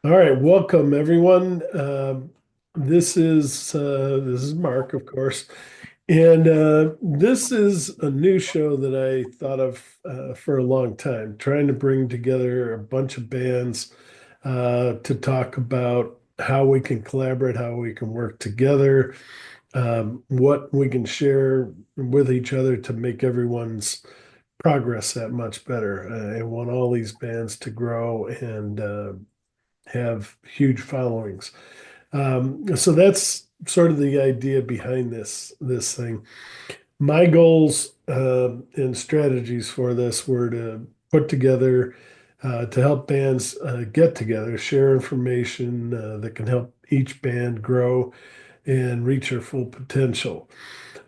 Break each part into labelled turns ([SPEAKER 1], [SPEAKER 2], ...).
[SPEAKER 1] All right, welcome everyone. This is Mark, of course, and this is a new show that I thought of for a long time, trying to bring together a bunch of bands to talk about how we can collaborate, how we can work together, what we can share with each other to make everyone's progress that much better. I want all these bands to grow and have huge followings. So that's sort of the idea behind this thing. My goals and strategies for this were to put together to help bands get together, share information that can help each band grow and reach their full potential.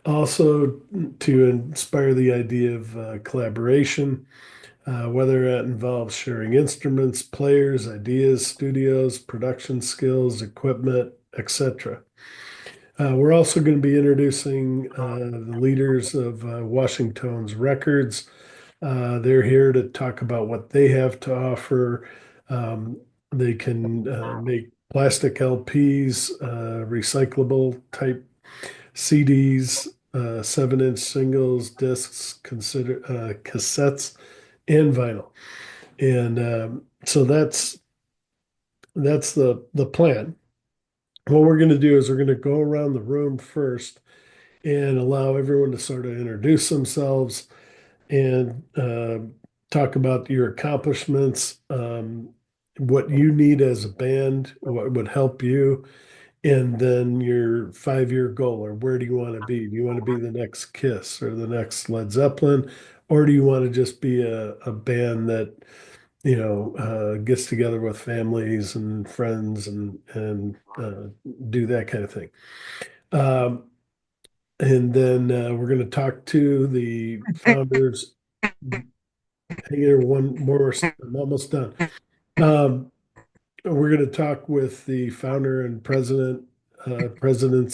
[SPEAKER 1] Also, to inspire the idea of collaboration, whether that involves sharing instruments, players, ideas, studios, production skills, equipment, etc. We're also going to be introducing the leaders of Washington's Records. They're here to talk about what they have to offer. Um, they can make plastic LPs, recyclable type CDs, 7-inch singles, discs, cassettes, and vinyl. And so that's the plan. What we're going to do is we're going to go around the room first and allow everyone to sort of introduce themselves and talk about your accomplishments, what you need as a band, what would help you, and then your 5-year goal, or where do you want to be? Do you want to be the next Kiss or the next Led Zeppelin, or do you want to just be a band that gets together with families and friends and do that kind of thing. Um, and then we're going to talk to the founders. Hang here one more. I'm almost done. Um, we're going to talk with the founder and presidents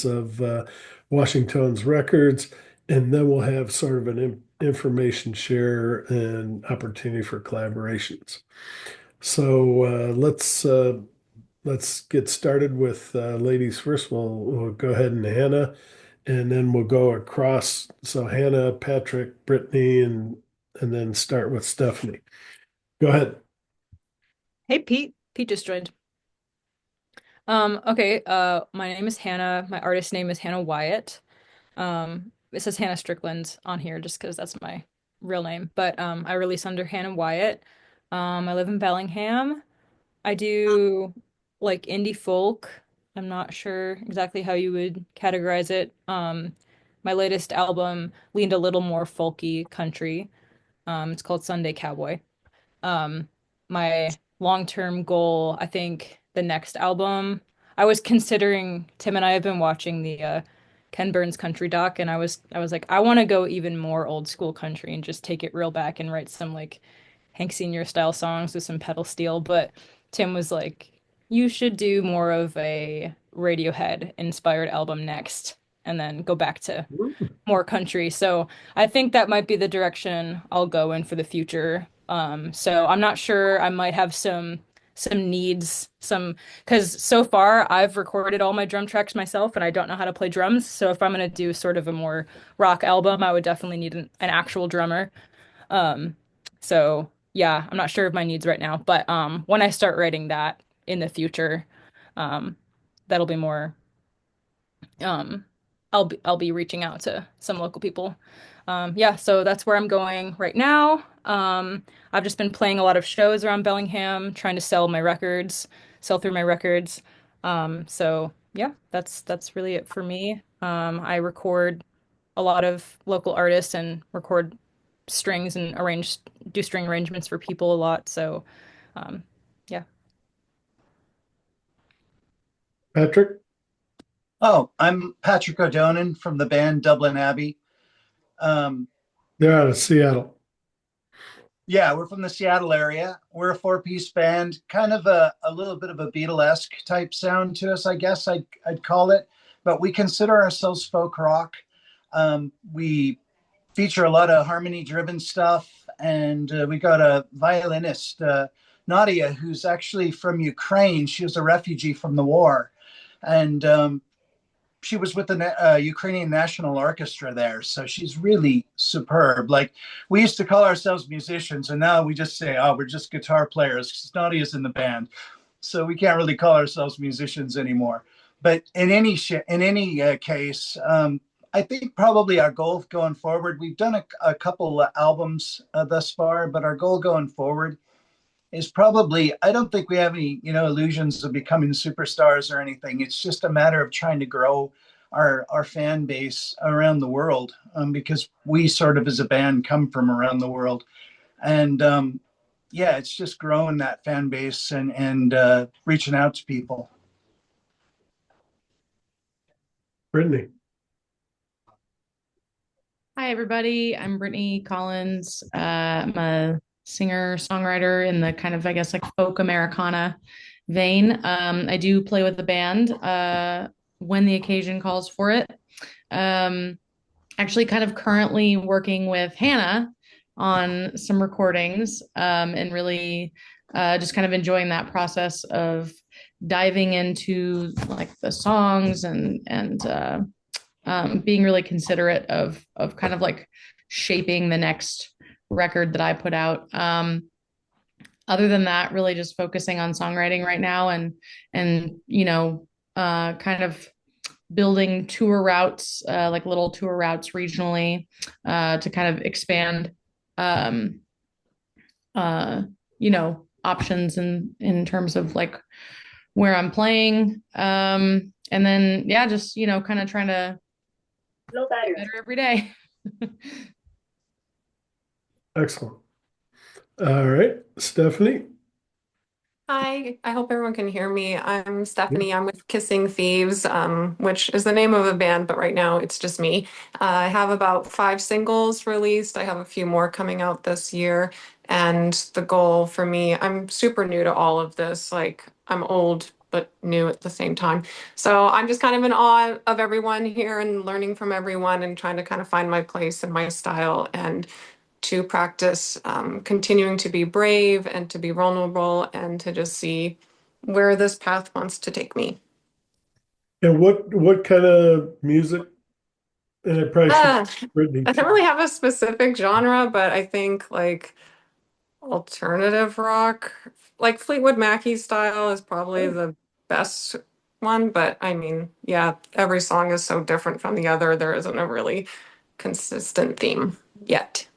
[SPEAKER 1] of Washington's Records, and then we'll have sort of an information share and opportunity for collaborations. So let's get started with ladies first. We'll go ahead and Hannah, and then we'll go across. So Hannah, Patrick, Brittany, and then start with Stephanie. Go ahead.
[SPEAKER 2] Hey Pete. Pete just joined. Okay, my name is Hannah. My artist name is Hannah Wyatt. It says Hannah Strickland on here just because that's my real name. But I release under Hannah Wyatt. I live in Bellingham. I do like indie folk. I'm not sure exactly how you would categorize it. My latest album leaned a little more folky country. It's called Sunday Cowboy. Um, my long-term goal, I think the next album, I was considering Tim and I have been watching the Ken Burns country doc, and I was like, I want to go even more old school country and just take it real back and write some like Hank Senior style songs with some pedal steel. But Tim was like, you should do more of a Radiohead inspired album next and then go back to more country. So I think that might be the direction I'll go in for the future. So I'm not sure. I might have some needs, some because so far I've recorded all my drum tracks myself and I don't know how to play drums. So if I'm gonna do sort of a more rock album, I would definitely need an actual drummer. Um, so yeah, I'm not sure of my needs right now, but when I start writing that in the future, um, that'll be more um I'll be reaching out to some local people. Yeah, so that's where I'm going right now. I've just been playing a lot of shows around Bellingham, trying to sell my records, sell through my records. So yeah, that's really it for me. I record a lot of local artists and record strings and do string arrangements for people a lot. So um, yeah.
[SPEAKER 1] Patrick,
[SPEAKER 3] Oh, I'm Patrick O'Donan from the band Dublin Abbey. Um,
[SPEAKER 1] they're out of Seattle.
[SPEAKER 3] yeah, we're from the Seattle area. We're a four-piece band, kind of a little bit of a Beatlesque type sound to us, I guess I'd call it. But we consider ourselves folk rock. We feature a lot of harmony-driven stuff, and we got a violinist, Nadia, who's actually from Ukraine. She was a refugee from the war, and she was with the Ukrainian National Orchestra there. So she's really superb. Like, we used to call ourselves musicians, and now we just say, "Oh, we're just guitar players," because Nadia's in the band. So we can't really call ourselves musicians anymore. But in any case, I think probably our goal going forward. We've done a couple of albums thus far, but our goal going forward is probably, I don't think we have any, illusions of becoming superstars or anything. It's just a matter of trying to grow our fan base around the world, because we sort of as a band come from around the world. And yeah, it's just growing that fan base and reaching out to people.
[SPEAKER 1] Brittany.
[SPEAKER 4] Hi, everybody. I'm Brittany Collins. I'm a singer songwriter in the kind of, I guess, like folk Americana vein. I do play with the band when the occasion calls for it. Um, Actually, kind of currently working with Hannah on some recordings and really just kind of enjoying that process of diving into like the songs and being really considerate of kind of like shaping the next record that I put out. Other than that, really just focusing on songwriting right now and kind of building tour routes, like little tour routes regionally, to kind of expand, um, options in terms of like where I'm playing. And then yeah, just kind of trying to
[SPEAKER 5] No
[SPEAKER 4] get
[SPEAKER 5] battery.
[SPEAKER 4] better every day.
[SPEAKER 1] Excellent. All right, Stephanie.
[SPEAKER 5] Hi, I hope everyone can hear me. I'm Stephanie. I'm with Kissing Thieves, which is the name of a band, but right now it's just me. I have about 5 singles released. I have a few more coming out this year. And the goal for me, I'm super new to all of this. Like, I'm old, but new at the same time. So I'm just kind of in awe of everyone here and learning from everyone and trying to kind of find my place and my style and to practice continuing to be brave and to be vulnerable and to just see where this path wants to take me.
[SPEAKER 1] And what kind of music? And I probably should
[SPEAKER 5] Uh,
[SPEAKER 1] Brittany
[SPEAKER 5] I don't
[SPEAKER 1] too.
[SPEAKER 5] really have a specific genre, but I think like alternative rock, like Fleetwood Mac's style is probably the best one. But I mean, yeah, every song is so different from the other. There isn't a really consistent theme yet.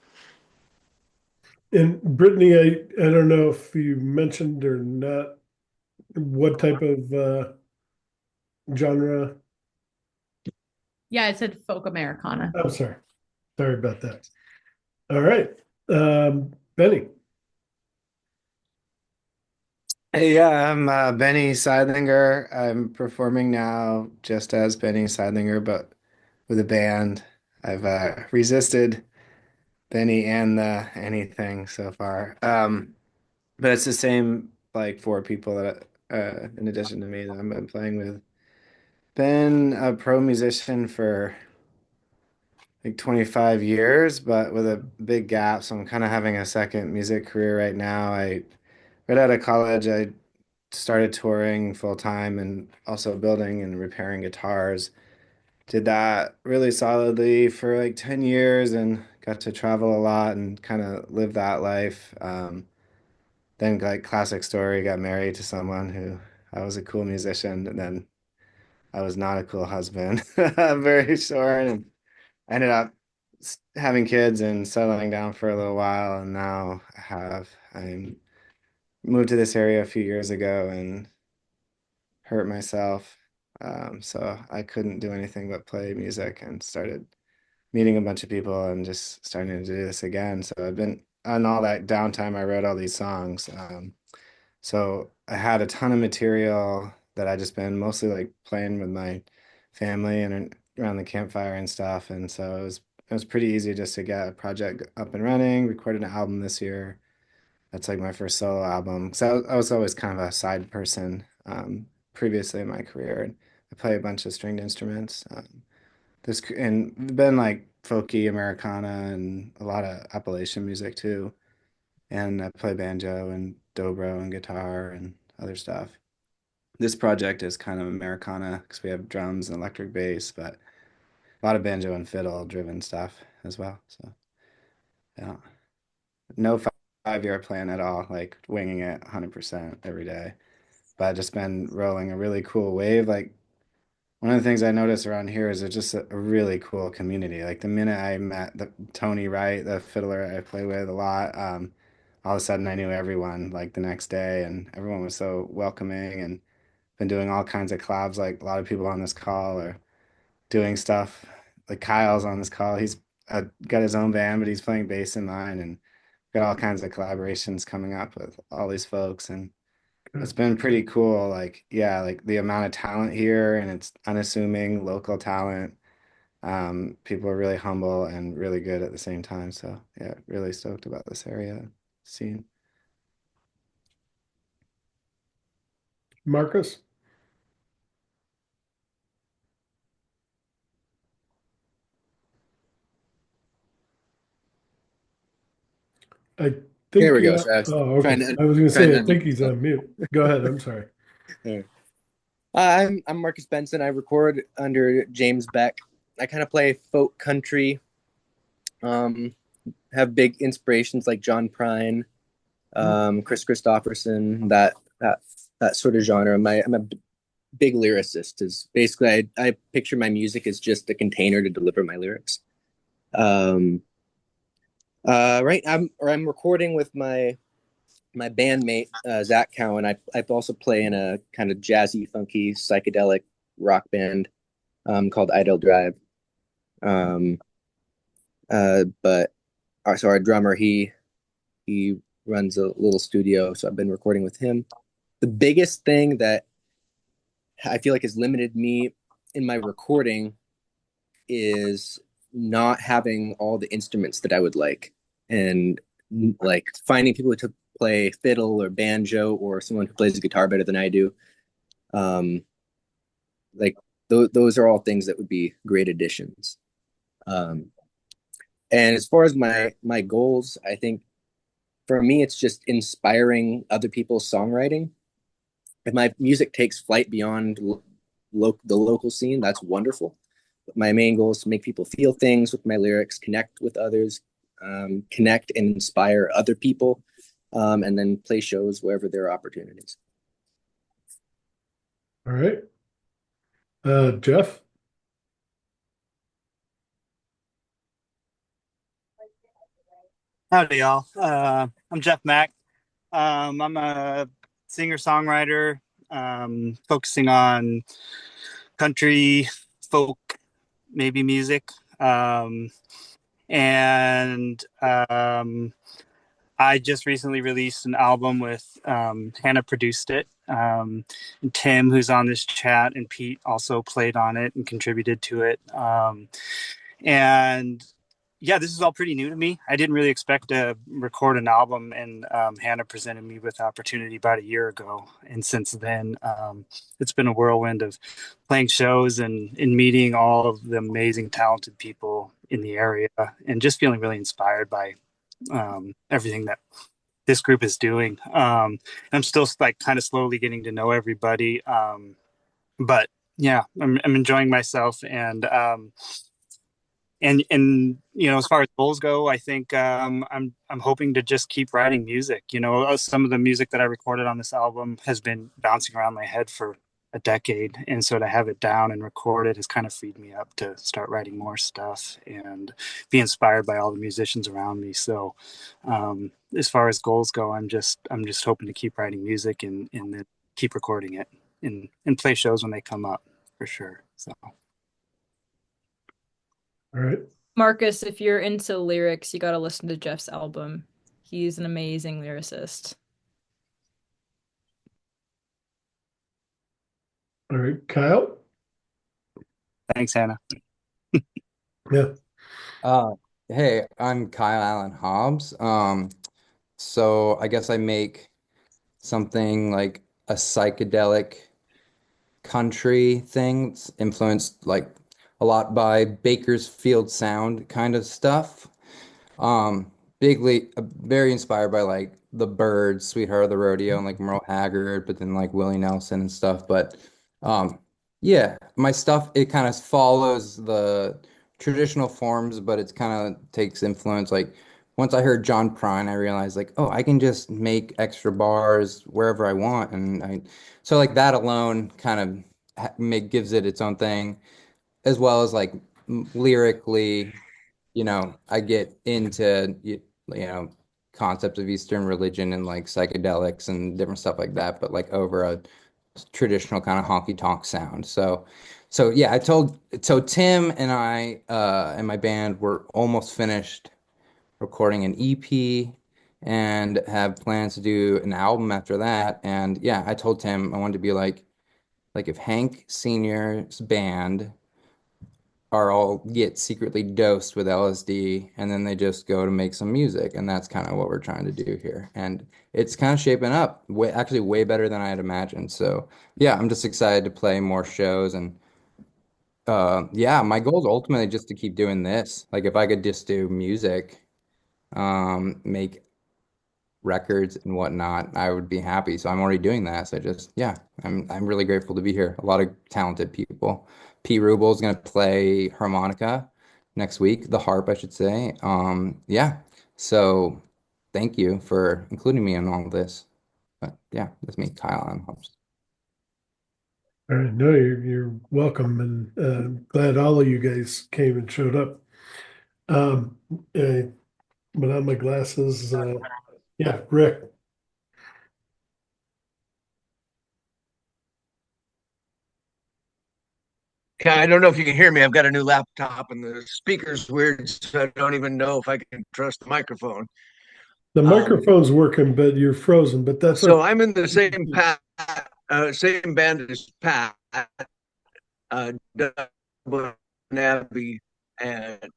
[SPEAKER 1] And Brittany, I don't know if you mentioned or not what type of genre.
[SPEAKER 4] Yeah, I said folk Americana.
[SPEAKER 1] I'm sorry. Sorry about that. All right. Benny.
[SPEAKER 6] Hey, yeah, I'm Benny Seidlinger. I'm performing now just as Benny Seidlinger, but with a band. I've resisted Benny and the anything so far. But it's the same like four people that in addition to me that I've been playing with. Been a pro musician for like 25 years, but with a big gap. So I'm kind of having a second music career right now. Right out of college, I started touring full time and also building and repairing guitars. Did that really solidly for like 10 years and got to travel a lot and kind of live that life. Then, like, classic story, got married to someone who I was a cool musician, and then I was not a cool husband. Very short, and I ended up having kids and settling down for a little while, and now I moved to this area a few years ago and hurt myself. So I couldn't do anything but play music and started meeting a bunch of people and just starting to do this again. So I've been on all that downtime, I wrote all these songs. So I had a ton of material that I just been mostly like playing with my family and around the campfire and stuff. And so it was pretty easy just to get a project up and running, recorded an album this year. That's like my first solo album. So I was always kind of a side person previously in my career. And I play a bunch of stringed instruments. This and been like folky Americana and a lot of Appalachian music too. And I play banjo and dobro and guitar and other stuff. This project is kind of Americana because we have drums and electric bass, but a lot of banjo and fiddle driven stuff as well. So yeah, no 5 year plan at all, like winging it 100% every day. But I've just been rolling a really cool wave. Like one of the things I noticed around here is it's just a really cool community. Like the minute I met Tony Wright, the fiddler I play with a lot, all of a sudden I knew everyone like the next day, and everyone was so welcoming and been doing all kinds of collabs. Like a lot of people on this call are doing stuff. Like Kyle's on this call. He's got his own band, but he's playing bass in mine, and got all kinds of collaborations coming up with all these folks. And it's been pretty cool. Like, yeah, like the amount of talent here, and it's unassuming local talent. People are really humble and really good at the same time. So yeah, really stoked about this area scene.
[SPEAKER 1] Marcus? I
[SPEAKER 7] Here
[SPEAKER 1] think,
[SPEAKER 7] we go. So I was
[SPEAKER 1] oh,
[SPEAKER 7] trying
[SPEAKER 1] okay.
[SPEAKER 7] to
[SPEAKER 1] I was going to
[SPEAKER 7] trying
[SPEAKER 1] say, I
[SPEAKER 7] to
[SPEAKER 1] think
[SPEAKER 7] unmute
[SPEAKER 1] he's
[SPEAKER 7] myself.
[SPEAKER 1] on mute. Go ahead. I'm sorry.
[SPEAKER 7] Yeah. I'm Marcus Benson. I record under James Beck. I kind of play folk country. Um, have big inspirations like John Prine, Chris Christopherson, that sort of genre. I'm a big lyricist. Is basically I picture my music as just a container to deliver my lyrics. Um, right, I'm recording with my bandmate Zach Cowan. I also play in a kind of jazzy, funky, psychedelic rock band called Idle Drive. Um, but so our drummer he runs a little studio, so I've been recording with him. The biggest thing that I feel like has limited me in my recording is not having all the instruments that I would like, and like finding people to play fiddle or banjo or someone who plays guitar better than I do. Um, like those are all things that would be great additions. Um, and as far as my goals, I think for me it's just inspiring other people's songwriting. If my music takes flight beyond the local scene, that's wonderful. But my main goal is to make people feel things with my lyrics, connect with others, connect and inspire other people, and then play shows wherever there are opportunities.
[SPEAKER 1] All right. Jeff?
[SPEAKER 8] Howdy, y'all. I'm Jeff Mack. I'm a singer-songwriter, focusing on country, folk, maybe music. And I just recently released an album with Hannah produced it. And Tim, who's on this chat, and Pete also played on it and contributed to it. And yeah, this is all pretty new to me. I didn't really expect to record an album, and Hannah presented me with the opportunity about a year ago. And since then, it's been a whirlwind of playing shows and meeting all of the amazing, talented people in the area, and just feeling really inspired by everything that this group is doing. I'm still like kind of slowly getting to know everybody, but yeah, I'm enjoying myself, and you know, as far as goals go, I think I'm hoping to just keep writing music. You know, some of the music that I recorded on this album has been bouncing around my head for a decade, and so to have it down and recorded has kind of freed me up to start writing more stuff and be inspired by all the musicians around me. So as far as goals go, I'm just hoping to keep writing music and then keep recording it and play shows when they come up for sure. So
[SPEAKER 1] All right.
[SPEAKER 2] Marcus, if you're into lyrics, you got to listen to Jeff's album. He's an amazing lyricist.
[SPEAKER 1] All right. Kyle?
[SPEAKER 8] thanks, Hannah.
[SPEAKER 1] Yeah.
[SPEAKER 9] Uh, hey, I'm Kyle Allen Hobbs. So I guess I make something like a psychedelic country thing. It's influenced like a lot by Bakersfield sound kind of stuff. Bigly, very inspired by like the Byrds, Sweetheart of the Rodeo, and like Merle Haggard, but then like Willie Nelson and stuff. But um, yeah, my stuff it kind of follows the traditional forms, but it's kind of takes influence. Like once I heard John Prine, I realized like, oh, I can just make extra bars wherever I want, and I so like that alone kind of gives it its own thing, as well as like lyrically, I get into concepts of Eastern religion and like psychedelics and different stuff like that, but like over a traditional kind of honky tonk sound. So yeah, so Tim and I and my band were almost finished recording an EP and have plans to do an album after that. And yeah, I told Tim I wanted to be like if Hank Senior's band are all get secretly dosed with LSD and then they just go to make some music. And that's kind of what we're trying to do here. And it's kind of shaping up actually way better than I had imagined. So yeah, I'm just excited to play more shows. And yeah, my goal is ultimately just to keep doing this. Like if I could just do music, make records and whatnot, I would be happy. So I'm already doing that. So just yeah, I'm really grateful to be here. A lot of talented people. P. Rubel is gonna play harmonica next week, the harp, I should say. Yeah. So thank you for including me in all of this. But yeah, that's me, Kyle. I'm host.
[SPEAKER 1] All right, no, you're welcome, and glad all of you guys came and showed up. Um, uh, Without my glasses, yeah, Rick.
[SPEAKER 10] I don't know if you can hear me. I've got a new laptop and the speaker's weird, so I don't even know if I can trust the microphone.
[SPEAKER 1] The
[SPEAKER 10] Um,
[SPEAKER 1] microphone's working, but you're frozen. But that's
[SPEAKER 10] so
[SPEAKER 1] okay.
[SPEAKER 10] I'm in the same band as Pat, Dublin Abbey, and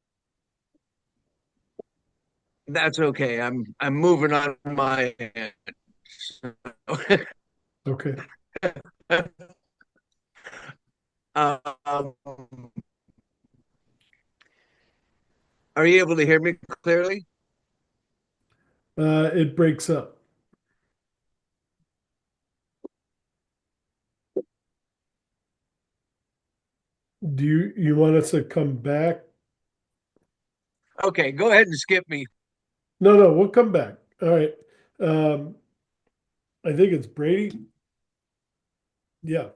[SPEAKER 10] that's okay. I'm moving on my end.
[SPEAKER 1] Okay.
[SPEAKER 10] um, are you able to hear me clearly?
[SPEAKER 1] It breaks up. Do you want us to come back?
[SPEAKER 10] Okay, go ahead and skip me.
[SPEAKER 1] No, no, we'll come back. All right. Um, I think it's Brady. Yeah.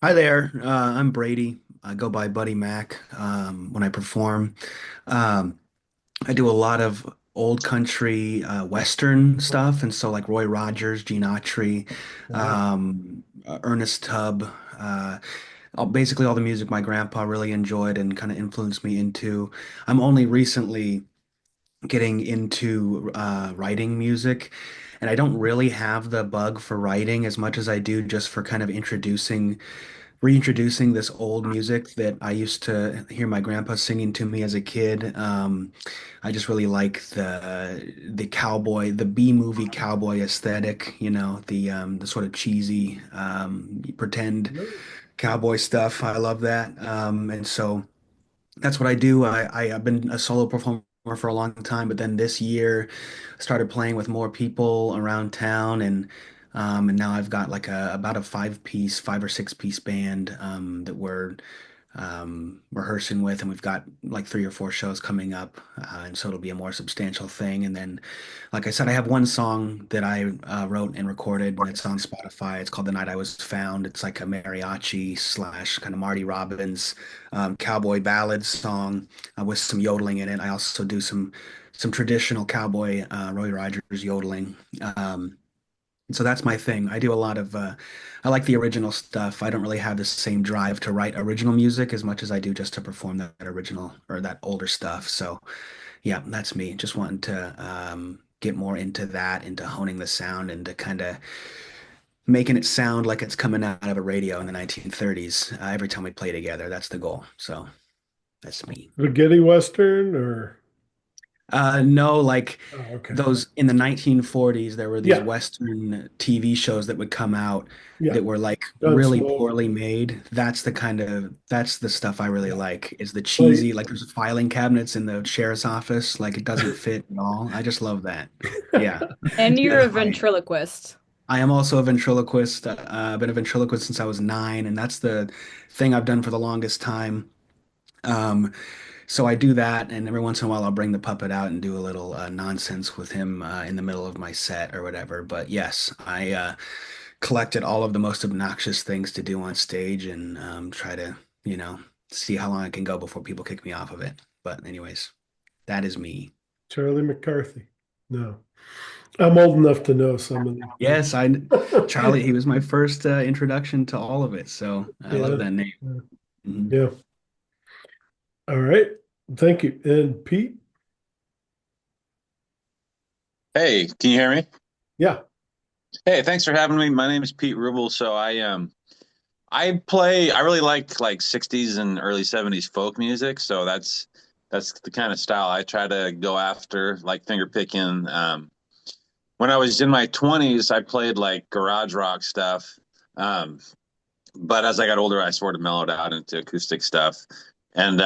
[SPEAKER 11] Hi there. I'm Brady. I go by Buddy Mac when I perform. Um, I do a lot of old country Western stuff, and so like Roy Rogers, Gene Autry,
[SPEAKER 1] Wow.
[SPEAKER 11] Ernest Tubb, basically all the music my grandpa really enjoyed and kind of influenced me into. I'm only recently getting into writing music, and I don't really have the bug for writing as much as I do just for kind of reintroducing this old music that I used to hear my grandpa singing to me as a kid. I just really like the cowboy, the B movie cowboy aesthetic, the sort of cheesy pretend cowboy stuff. I love that. And so that's what I do. I've been a solo performer for a long time, but then this year I started playing with more people around town, and now I've got like about a five or six piece band that we're rehearsing with, and we've got like three or four shows coming up, and so it'll be a more substantial thing. And then, like I said, I have one song that I wrote and recorded, and it's on Spotify. It's called "The Night I Was Found." It's like a mariachi slash kind of Marty Robbins cowboy ballad song with some yodeling in it. I also do some traditional cowboy Roy Rogers yodeling. So that's my thing. I do a lot of I like the original stuff. I don't really have the same drive to write original music as much as I do just to perform that original or that older stuff. So yeah, that's me. Just wanting to get more into that, into honing the sound, and to kind of making it sound like it's coming out of a radio in the 1930s. Every time we play together, that's the goal. So that's me.
[SPEAKER 1] Spaghetti Western or
[SPEAKER 11] No, like
[SPEAKER 1] Oh, okay.
[SPEAKER 11] those in the 1940s, there were these
[SPEAKER 1] Yeah,
[SPEAKER 11] Western TV shows that would come out
[SPEAKER 1] yeah.
[SPEAKER 11] that were like really
[SPEAKER 1] Gunsmoke.
[SPEAKER 11] poorly made. That's the stuff I really
[SPEAKER 1] Yeah.
[SPEAKER 11] like, is the
[SPEAKER 1] Like,
[SPEAKER 11] cheesy, like there's filing cabinets in the sheriff's office, like it doesn't fit at all. I just love that. Yeah,
[SPEAKER 2] And you're
[SPEAKER 11] that's
[SPEAKER 2] a
[SPEAKER 11] my.
[SPEAKER 2] ventriloquist.
[SPEAKER 11] I am also a ventriloquist. I've been a ventriloquist since I was 9, and that's the thing I've done for the longest time. Um, so I do that, and every once in a while I'll bring the puppet out and do a little nonsense with him in the middle of my set or whatever. But yes, I collected all of the most obnoxious things to do on stage and try to, you know, see how long I can go before people kick me off of it. But anyways, that is me.
[SPEAKER 1] Charlie McCarthy. No, I'm old enough to know some of these
[SPEAKER 11] Yes,
[SPEAKER 1] things.
[SPEAKER 11] Charlie, he was my first introduction to all of it, so I love
[SPEAKER 1] Yeah,
[SPEAKER 11] that name.
[SPEAKER 1] yeah,
[SPEAKER 11] Mhm.
[SPEAKER 1] yeah. All right. Thank you. And Pete?
[SPEAKER 12] Hey, can you hear me?
[SPEAKER 1] Yeah.
[SPEAKER 12] Hey, thanks for having me. My name is Pete Rubel. So I really like 60s and early 70s folk music. So that's the kind of style I try to go after, like finger picking. When I was in my 20s, I played like garage rock stuff. Um, but as I got older, I sort of mellowed out into acoustic stuff. And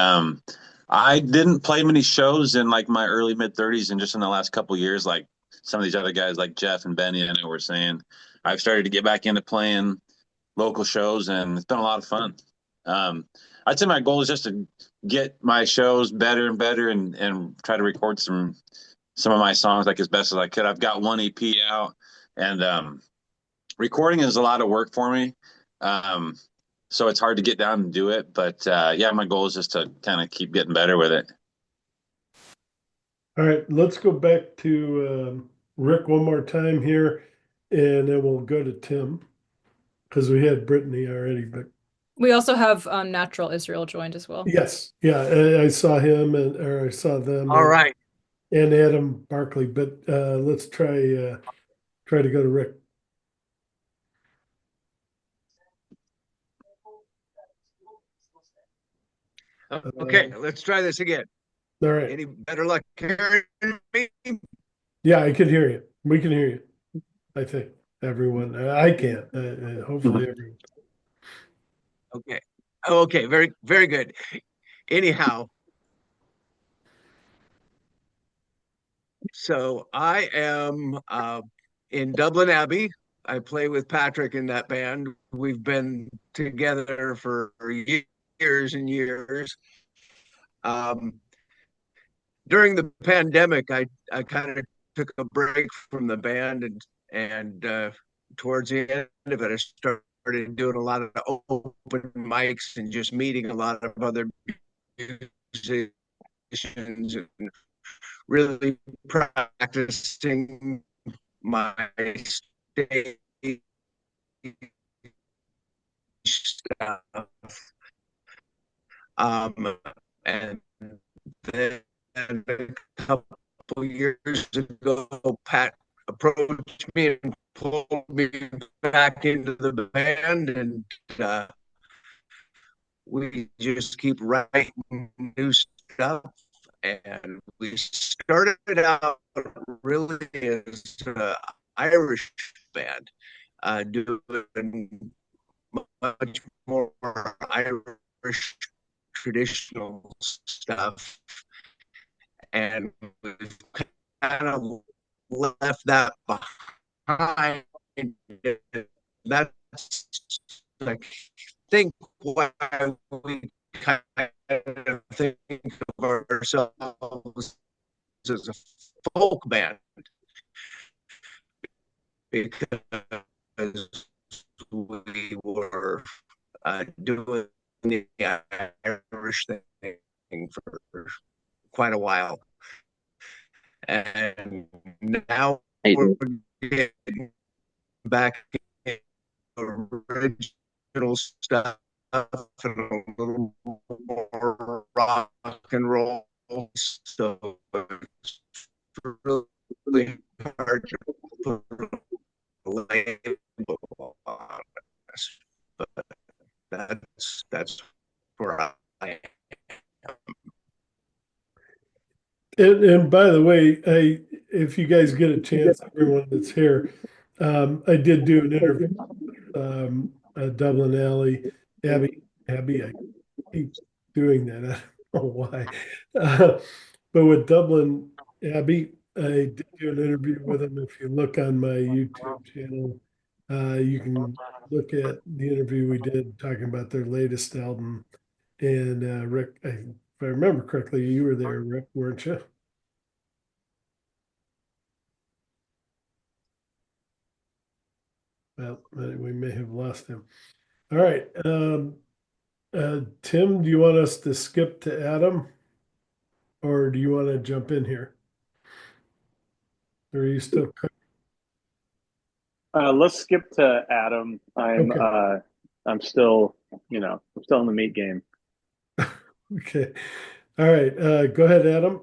[SPEAKER 12] I didn't play many shows in like my early mid 30s, and just in the last couple years, like some of these other guys like Jeff and Benny, I know were saying, I've started to get back into playing local shows, and it's been a lot of fun. Um, I'd say my goal is just to get my shows better and better, and try to record some of my songs like as best as I could. I've got one EP out, and recording is a lot of work for me. Um, so it's hard to get down and do it. But yeah, my goal is just to kind of keep getting better with it.
[SPEAKER 1] All right. Let's go back to Rick one more time here, and then we'll go to Tim because we had Brittany already. But
[SPEAKER 2] We also have Natural Israel joined as well.
[SPEAKER 1] yes, yeah, I saw him or I saw them
[SPEAKER 10] All right.
[SPEAKER 1] and Adam Barkley. But let's try to go to Rick.
[SPEAKER 10] Okay, let's try this again.
[SPEAKER 1] All right.
[SPEAKER 10] Any better luck hearing me?
[SPEAKER 1] Yeah, I can hear you. We can hear you. I think everyone. I can't. Hopefully everyone.
[SPEAKER 10] Okay. Okay, very, very good. Anyhow, so I am in Dublin Abbey. I play with Patrick in that band. We've been together for years and years. Um, During the pandemic, I kind of took a break from the band, and towards the end of it, I started doing a lot of open mics and just meeting a lot of other musicians and really practicing my stage stuff. Um, and then a couple years ago, Pat approached me and pulled me back into the band, and we just keep writing new stuff. And we started out really as an Irish band, doing much more Irish traditional stuff, and we've kind of left that behind. That's, I think, why we kind of think of ourselves as a folk band, because we were doing the Irish thing for quite a while. And now we're getting back into original stuff and a little more rock and roll. So it's really hard to put a label on us. But that's where I am.
[SPEAKER 1] And by the way, if you guys get a chance, everyone that's here, I did do an interview Dublin Alley, Abby, I keep doing that. I don't know why. But with Dublin Abbey, I did do an interview with him. If you look on my YouTube channel, you can look at the interview we did talking about their latest album. And Rick, if I remember correctly, you were there, Rick, weren't you? Well, we may have lost him. All right. Tim, do you want us to skip to Adam or do you want to jump in here? Or are you still?
[SPEAKER 13] Let's skip to Adam.
[SPEAKER 1] Okay.
[SPEAKER 13] I'm still, I'm still in the meat game.
[SPEAKER 1] Okay. All right. Go ahead, Adam.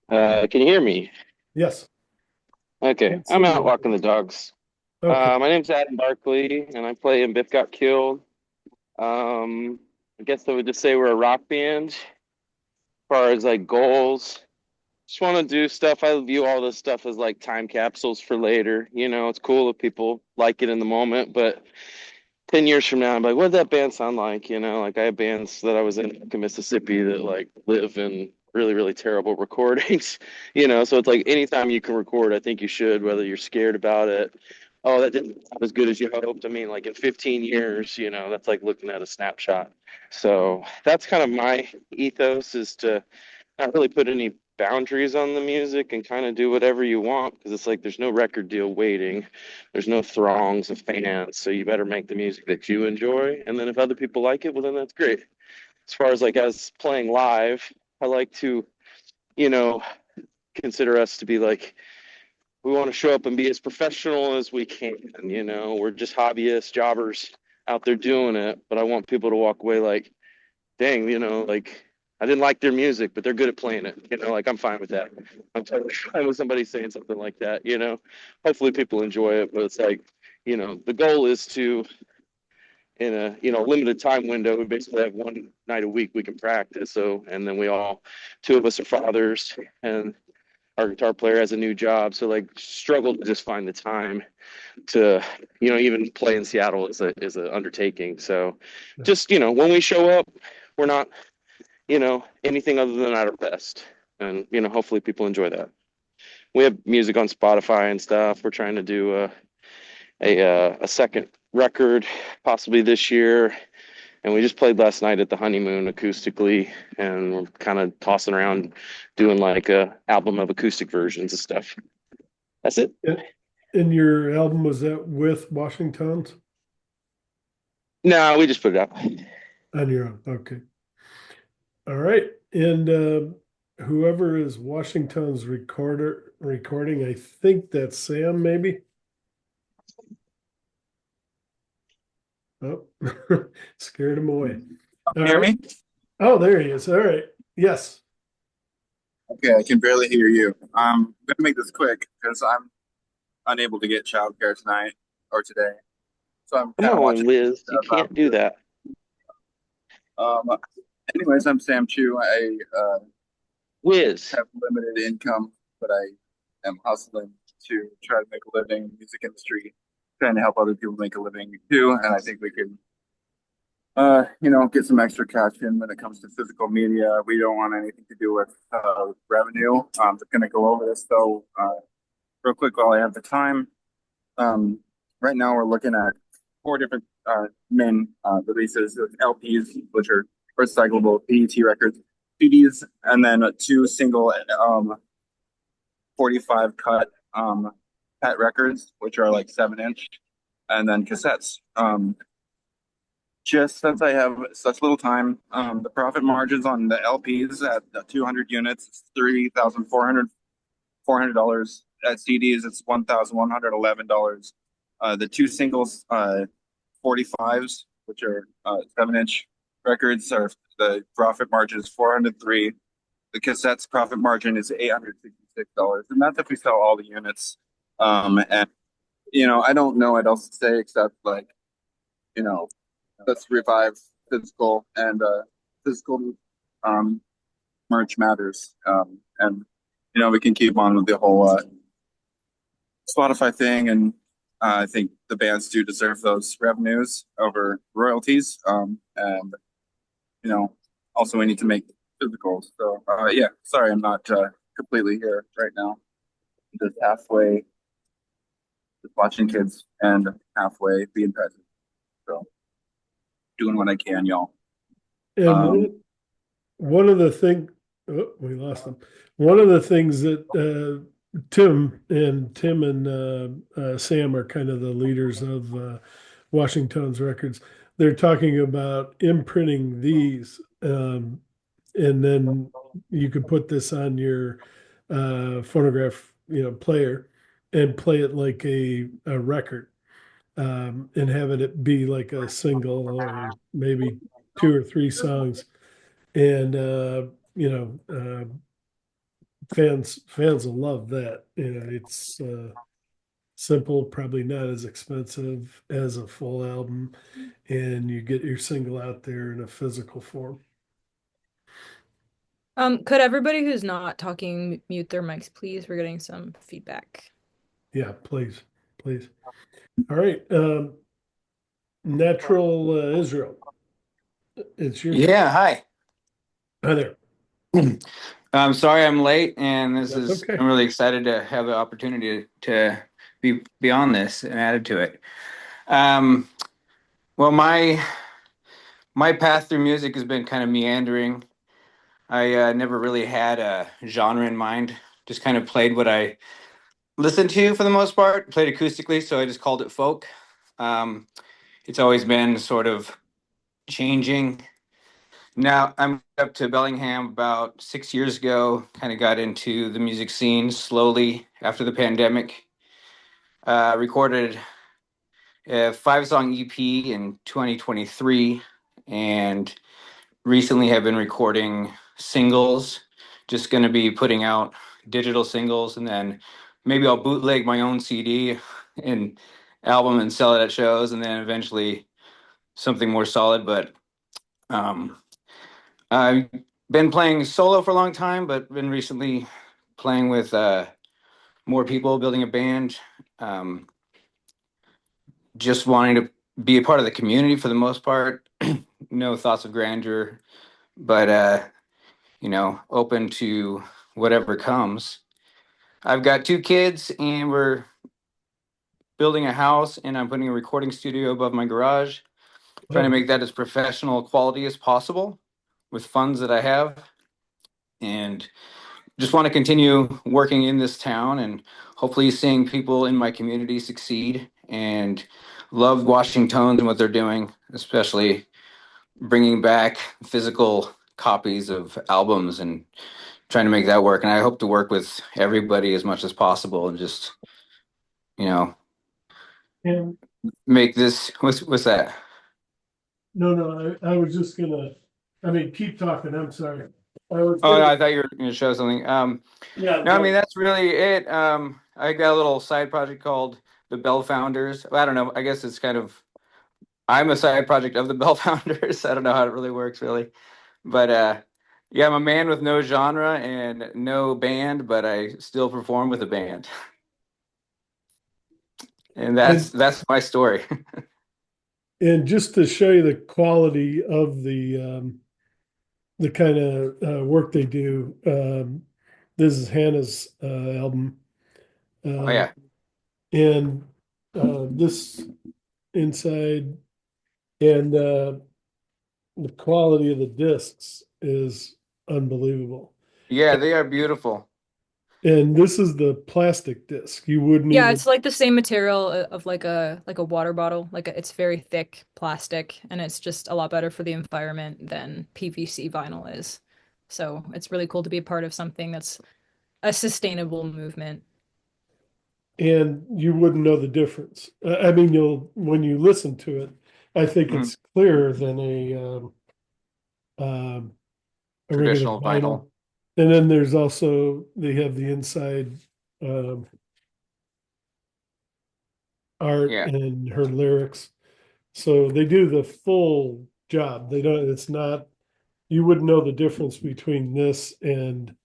[SPEAKER 14] Can you hear me?
[SPEAKER 1] Yes.
[SPEAKER 14] Okay, I'm out walking the dogs.
[SPEAKER 1] Okay.
[SPEAKER 14] My name's Adam Barkley, and I play in Biff Got Killed. I guess I would just say we're a rock band. As far as like goals, just want to do stuff. I view all this stuff as like time capsules for later. It's cool if people like it in the moment, but 10 years from now, I'm like, what did that band sound like? Like I have bands that I was in Mississippi that like live in really, really terrible recordings, so it's like anytime you can record, I think you should, whether you're scared about it. Oh, that didn't sound as good as you hoped. I mean, like in 15 years, that's like looking at a snapshot. So that's kind of my ethos is to not really put any boundaries on the music and kind of do whatever you want because it's like there's no record deal waiting. There's no throngs of fans. So you better make the music that you enjoy. And then if other people like it, well, then that's great. As far as like us playing live, I like to, you know, consider us to be like, we want to show up and be as professional as we can. We're just hobbyists, jobbers out there doing it. But I want people to walk away like, dang, like I didn't like their music, but they're good at playing it. Like I'm fine with that. I'm totally fine with somebody saying something like that. Hopefully people enjoy it, but it's like, the goal is to, in a, limited time window, we basically have one night a week we can practice. So, and then two of us are fathers and our guitar player has a new job. So like struggle to just find the time to, even play in Seattle is a undertaking. So just, when we show up, we're not, anything other than at our best. And, hopefully people enjoy that. We have music on Spotify and stuff. We're trying to do a second record possibly this year. And we just played last night at the Honeymoon acoustically, and we're kind of tossing around doing like a album of acoustic versions of stuff. That's it.
[SPEAKER 1] And your album, was that with Washington's?
[SPEAKER 14] No, we just put it out.
[SPEAKER 1] On your own. Okay. All right. And whoever is Washington's recording, I think that's Sam, maybe. Oh, scared him away.
[SPEAKER 15] Hear me?
[SPEAKER 1] Oh, there he is. All right. Yes.
[SPEAKER 15] Okay, I can barely hear you. I'm gonna make this quick because I'm unable to get childcare tonight or today. So I'm kind of watching.
[SPEAKER 14] Liz, you can't do that.
[SPEAKER 15] Um, anyways, I'm Sam Chu. I
[SPEAKER 14] Wiz
[SPEAKER 15] have limited income, but I am hustling to try to make a living in the music industry, trying to help other people make a living too. And I think we can get some extra cash in when it comes to physical media. We don't want anything to do with revenue. I'm just going to go over this though, real quick while I have the time. Right now we're looking at 4 different main releases of LPs, which are recyclable PET records, CDs, and then 2 single 45 cut PET records, which are like 7-inch, and then cassettes. Just since I have such little time, the profit margins on the LPs at the 200 units is $3,400. At CDs, it's $1,111. The 2 singles, 45s, which are 7-inch records, are the profit margin is $403. The cassettes profit margin is $866, and that's if we sell all the units. And I don't know what else to say except like, let's revive physical and physical merch matters. And we can keep on with the whole Spotify thing, and I think the bands do deserve those revenues over royalties. And also we need to make physicals. So yeah, sorry, I'm not completely here right now. Just halfway, just watching kids and halfway being present. So doing what I can, y'all.
[SPEAKER 1] And one of the thing, oh, we lost them. One of the things that Tim and Sam are kind of the leaders of Washington's Records. They're talking about imprinting these, and then you could put this on your phonograph, player, and play it like a record, and having it be like a single or maybe two or three songs, and fans will love that. It's simple, probably not as expensive as a full album, and you get your single out there in a physical form.
[SPEAKER 2] Could everybody who's not talking mute their mics, please? We're getting some feedback.
[SPEAKER 1] Yeah, please, please. All right, Natural Israel, it's your turn.
[SPEAKER 16] Yeah, hi.
[SPEAKER 1] Hi there.
[SPEAKER 16] I'm sorry I'm late, and
[SPEAKER 1] That's okay.
[SPEAKER 16] I'm really excited to have the opportunity to be on this and added to it. Well, my path through music has been kind of meandering. I never really had a genre in mind. Just kind of played what I listened to for the most part. Played acoustically, so I just called it folk. It's always been sort of changing. Now I'm up to Bellingham about 6 years ago. Kind of got into the music scene slowly after the pandemic. Recorded a 5-song EP in 2023, and recently have been recording singles. Just going to be putting out digital singles, and then maybe I'll bootleg my own CD and album and sell it at shows, and then eventually something more solid. But I've been playing solo for a long time, but been recently playing with more people, building a band, just wanting to be a part of the community for the most part. No thoughts of grandeur, but open to whatever comes. I've got 2 kids, and we're building a house, and I'm putting a recording studio above my garage, trying to make that as professional quality as possible with funds that I have. And just want to continue working in this town and hopefully seeing people in my community succeed, and love Washington and what they're doing, especially bringing back physical copies of albums and trying to make that work. And I hope to work with everybody as much as possible and just,
[SPEAKER 1] Yeah.
[SPEAKER 16] make this, what's that?
[SPEAKER 1] No, I was just gonna, keep talking, I'm sorry.
[SPEAKER 16] Oh, no, I thought you were going to show something.
[SPEAKER 1] Yeah.
[SPEAKER 16] No, I mean, that's really it. I got a little side project called the Bell Founders. I don't know. I guess it's kind of, I'm a side project of the Bell Founders. I don't know how it really works, really. But yeah, I'm a man with no genre and no band, but I still perform with a band. And that's my story.
[SPEAKER 1] And just to show you the quality of the kind of work they do, this is Hannah's album.
[SPEAKER 16] Oh, yeah.
[SPEAKER 1] And this inside, and the quality of the discs is unbelievable.
[SPEAKER 16] Yeah, they are beautiful.
[SPEAKER 1] And this is the plastic disc. You wouldn't
[SPEAKER 2] Yeah,
[SPEAKER 1] even.
[SPEAKER 2] it's like the same material of like a water bottle. It's very thick plastic, and it's just a lot better for the environment than PVC vinyl is. So it's really cool to be a part of something that's a sustainable movement.
[SPEAKER 1] And you wouldn't know the difference. You'll when you listen to it, I think it's clearer than a regular
[SPEAKER 16] Traditional
[SPEAKER 1] vinyl.
[SPEAKER 16] vinyl.
[SPEAKER 1] And then there's also they have the inside art
[SPEAKER 16] Yeah.
[SPEAKER 1] and her lyrics. So they do the full job. They don't. It's not you wouldn't know the difference between this and,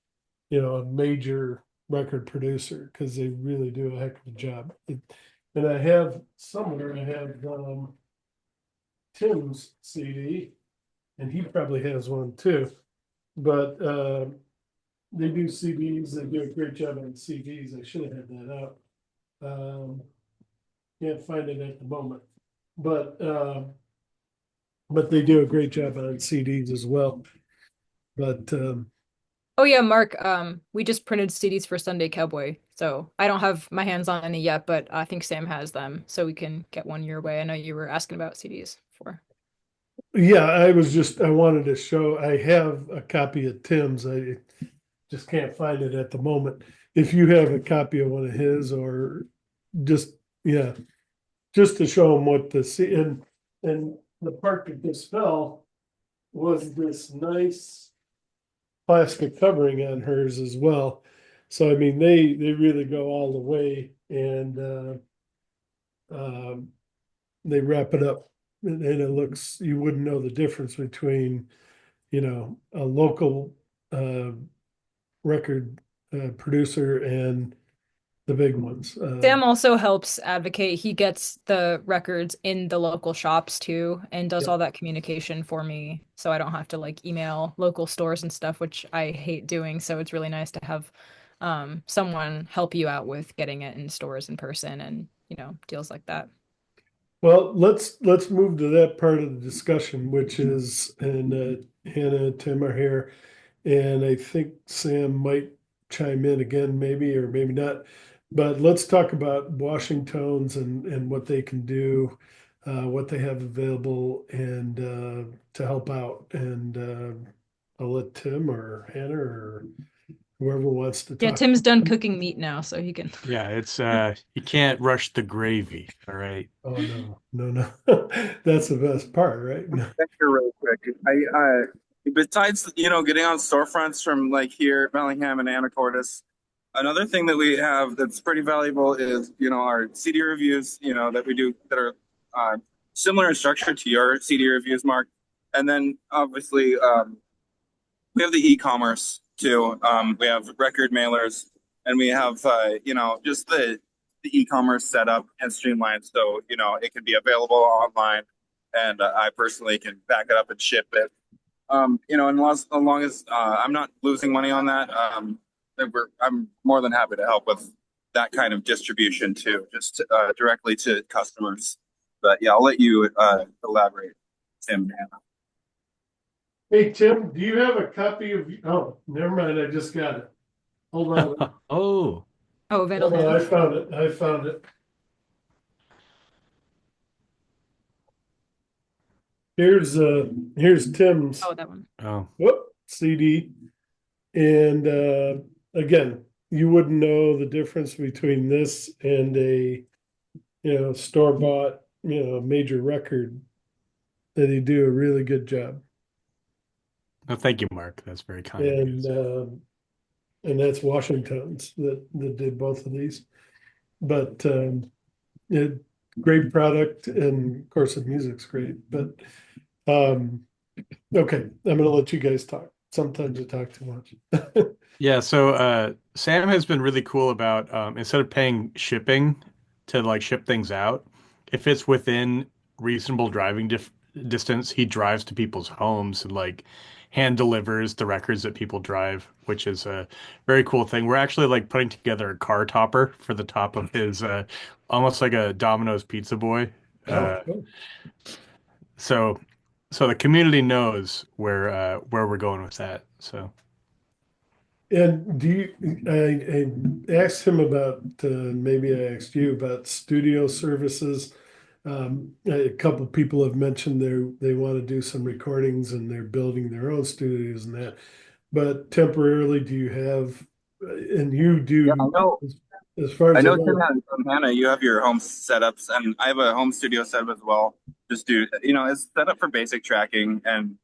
[SPEAKER 1] a major record producer because they really do a heck of a job. And I have somewhere, I have Tim's CD, and he probably has one too. But they do CDs. They do a great job on CDs. I should have had that out. Can't find it at the moment, but they do a great job on CDs as well. But
[SPEAKER 2] Oh yeah, Mark, we just printed CDs for Sunday Cowboy. So I don't have my hands on any yet, but I think Sam has them, so we can get one your way. I know you were asking about CDs for.
[SPEAKER 1] yeah, I wanted to show, I have a copy of Tim's. I just can't find it at the moment. If you have a copy of one of his, or just, yeah, just to show them what the see, and the part that this fell was this nice plastic covering on hers as well. So I mean, they really go all the way, and they wrap it up, and it looks, you wouldn't know the difference between, a local record producer and the big ones.
[SPEAKER 2] Sam also helps advocate. He gets the records in the local shops too and does
[SPEAKER 1] Yeah.
[SPEAKER 2] all that communication for me. So I don't have to like email local stores and stuff, which I hate doing. So it's really nice to have someone help you out with getting it in stores in person and, deals like that.
[SPEAKER 1] Well, let's move to that part of the discussion, which is, and Hannah and Tim are here, and I think Sam might chime in again, maybe or maybe not. But let's talk about Washington's and what they can do, what they have available, and to help out. And I'll let Tim or Hannah or whoever wants to
[SPEAKER 2] Yeah,
[SPEAKER 1] talk.
[SPEAKER 2] Tim's done cooking meat now, so he can.
[SPEAKER 17] Yeah, it's you can't rush the gravy. All right.
[SPEAKER 1] Oh no, no, no. That's the best part, right? No.
[SPEAKER 15] That's here really quick. Besides, getting on storefronts from like here, Bellingham and Anacortes, another thing that we have that's pretty valuable is, our CD reviews, that we do that are similar in structure to your CD reviews, Mark. And then obviously, we have the e-commerce too. We have record mailers, and we have, just the e-commerce setup and streamlined. So, it can be available online, and I personally can back it up and ship it. And as long as I'm not losing money on that, I'm more than happy to help with that kind of distribution too, just directly to customers. But yeah, I'll let you elaborate, Tim and Hannah.
[SPEAKER 1] Hey, Tim, do you have a copy of, oh, never mind, I just got it. Hold on.
[SPEAKER 17] Oh.
[SPEAKER 2] Oh, Vandal
[SPEAKER 1] Hold on,
[SPEAKER 2] has it.
[SPEAKER 1] I found it. Here's Tim's.
[SPEAKER 2] Oh, that one.
[SPEAKER 17] Oh.
[SPEAKER 1] CD. And again, you wouldn't know the difference between this and a, store-bought, major record. That they do a really good job.
[SPEAKER 17] Oh, thank you, Mark. That's very kind of you.
[SPEAKER 1] And that's Washington's that did both of these. But great product, and of course the music's great. But okay, I'm gonna let you guys talk. Sometimes I talk too much.
[SPEAKER 17] Yeah, so Sam has been really cool about instead of paying shipping to like ship things out, if it's within reasonable driving distance, he drives to people's homes and like hand delivers the records that people drive, which is a very cool thing. We're actually like putting together a car topper for the top of his almost like a Domino's pizza boy.
[SPEAKER 1] Cool.
[SPEAKER 17] So the community knows where we're going with that. So
[SPEAKER 1] And I asked him about, maybe I asked you about studio services. A couple people have mentioned they want to do some recordings and they're building their own studios and that. But temporarily, do you have, and you do,
[SPEAKER 15] Yeah, I know.
[SPEAKER 1] as far
[SPEAKER 15] I
[SPEAKER 1] as
[SPEAKER 15] know, Tim and Hannah, you have your home setups, and I have a home studio setup as well. Just it's set up for basic tracking and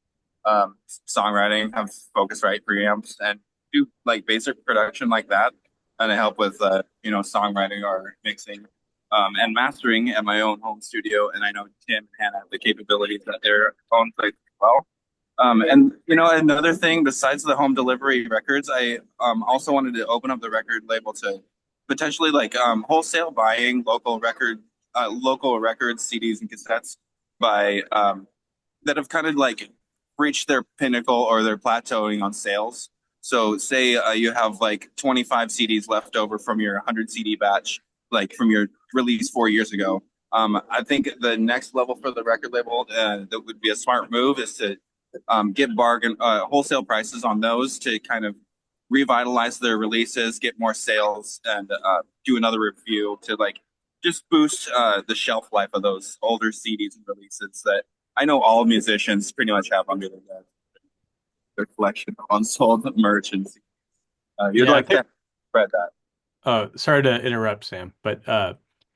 [SPEAKER 15] songwriting, have Focusrite preamps, and do like basic production like that, and I help with songwriting or mixing and mastering at my own home studio. And I know Tim and Hannah have the capabilities at their own place as well. And another thing besides the home delivery records, I also wanted to open up the record label to potentially like wholesale buying local records, CDs, and cassettes by that have kind of like reached their pinnacle or their plateauing on sales. So, say you have like 25 CDs left over from your 100 CD batch, like from your release 4 years ago. I think the next level for the record label that would be a smart move is to get bargain wholesale prices on those to kind of revitalize their releases, get more sales, and do another review to like just boost the shelf life of those older CDs and releases that I know all musicians pretty much have under their collection of unsold merch, and you'd
[SPEAKER 17] Yeah, I
[SPEAKER 15] like
[SPEAKER 17] think
[SPEAKER 15] to spread that.
[SPEAKER 17] sorry to interrupt, Sam, but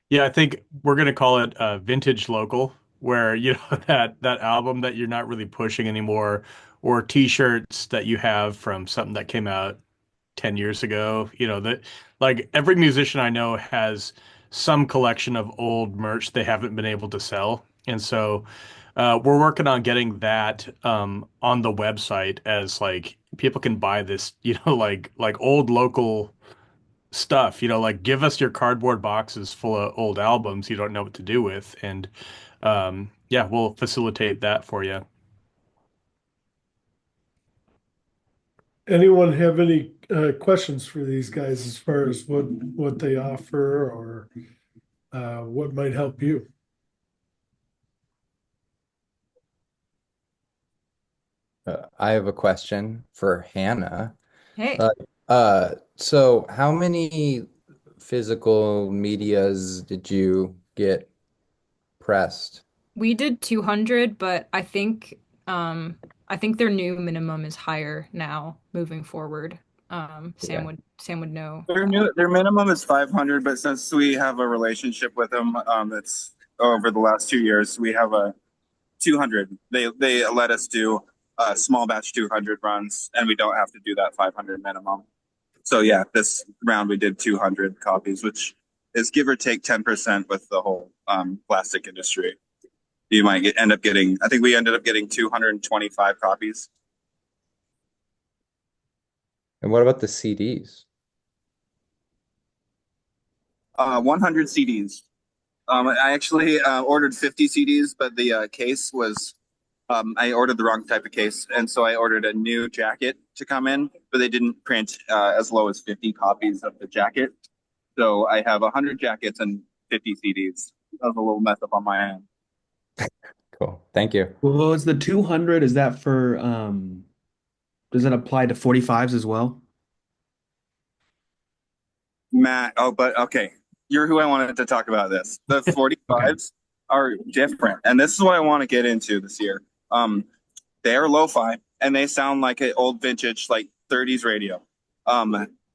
[SPEAKER 17] yeah, I think we're gonna call it vintage local, where you know that album that you're not really pushing anymore, or t-shirts that you have from something that came out 10 years ago. You know, that like every musician I know has some collection of old merch they haven't been able to sell. And so we're working on getting that on the website as like people can buy this, you know, like old local stuff, you know, like give us your cardboard boxes full of old albums you don't know what to do with. And yeah, we'll facilitate that for you.
[SPEAKER 1] Anyone have any questions for these guys as far as what they offer or what might help you?
[SPEAKER 9] I have a question for Hannah.
[SPEAKER 2] Hey,
[SPEAKER 9] Uh, so how many physical medias did you get pressed?
[SPEAKER 2] we did 200, but I think their new minimum is higher now moving forward.
[SPEAKER 9] Okay.
[SPEAKER 2] Sam would know.
[SPEAKER 15] Their minimum is 500, but since we have a relationship with them, that's over the last 2 years, we have a 200. They let us do small batch 200 runs, and we don't have to do that 500 minimum. So yeah, this round we did 200 copies, which is give or take 10% with the whole plastic industry. You might end up getting. I think we ended up getting 225 copies.
[SPEAKER 9] And what about the CDs?
[SPEAKER 15] 100 CDs. I actually ordered 50 CDs, but the case was I ordered the wrong type of case, and so I ordered a new jacket to come in, but they didn't print as low as 50 copies of the jacket. So I have 100 jackets and 50 CDs. That was a little mess up on my end.
[SPEAKER 9] Cool. Thank you.
[SPEAKER 11] Well, is the 200, is that for does that apply to 45s as well?
[SPEAKER 15] Matt, oh, but okay, you're who I wanted to talk about this. The
[SPEAKER 11] Okay.
[SPEAKER 15] 45s are different, and this is what I want to get into this year. They are lo-fi, and they sound like an old vintage, like 30s radio.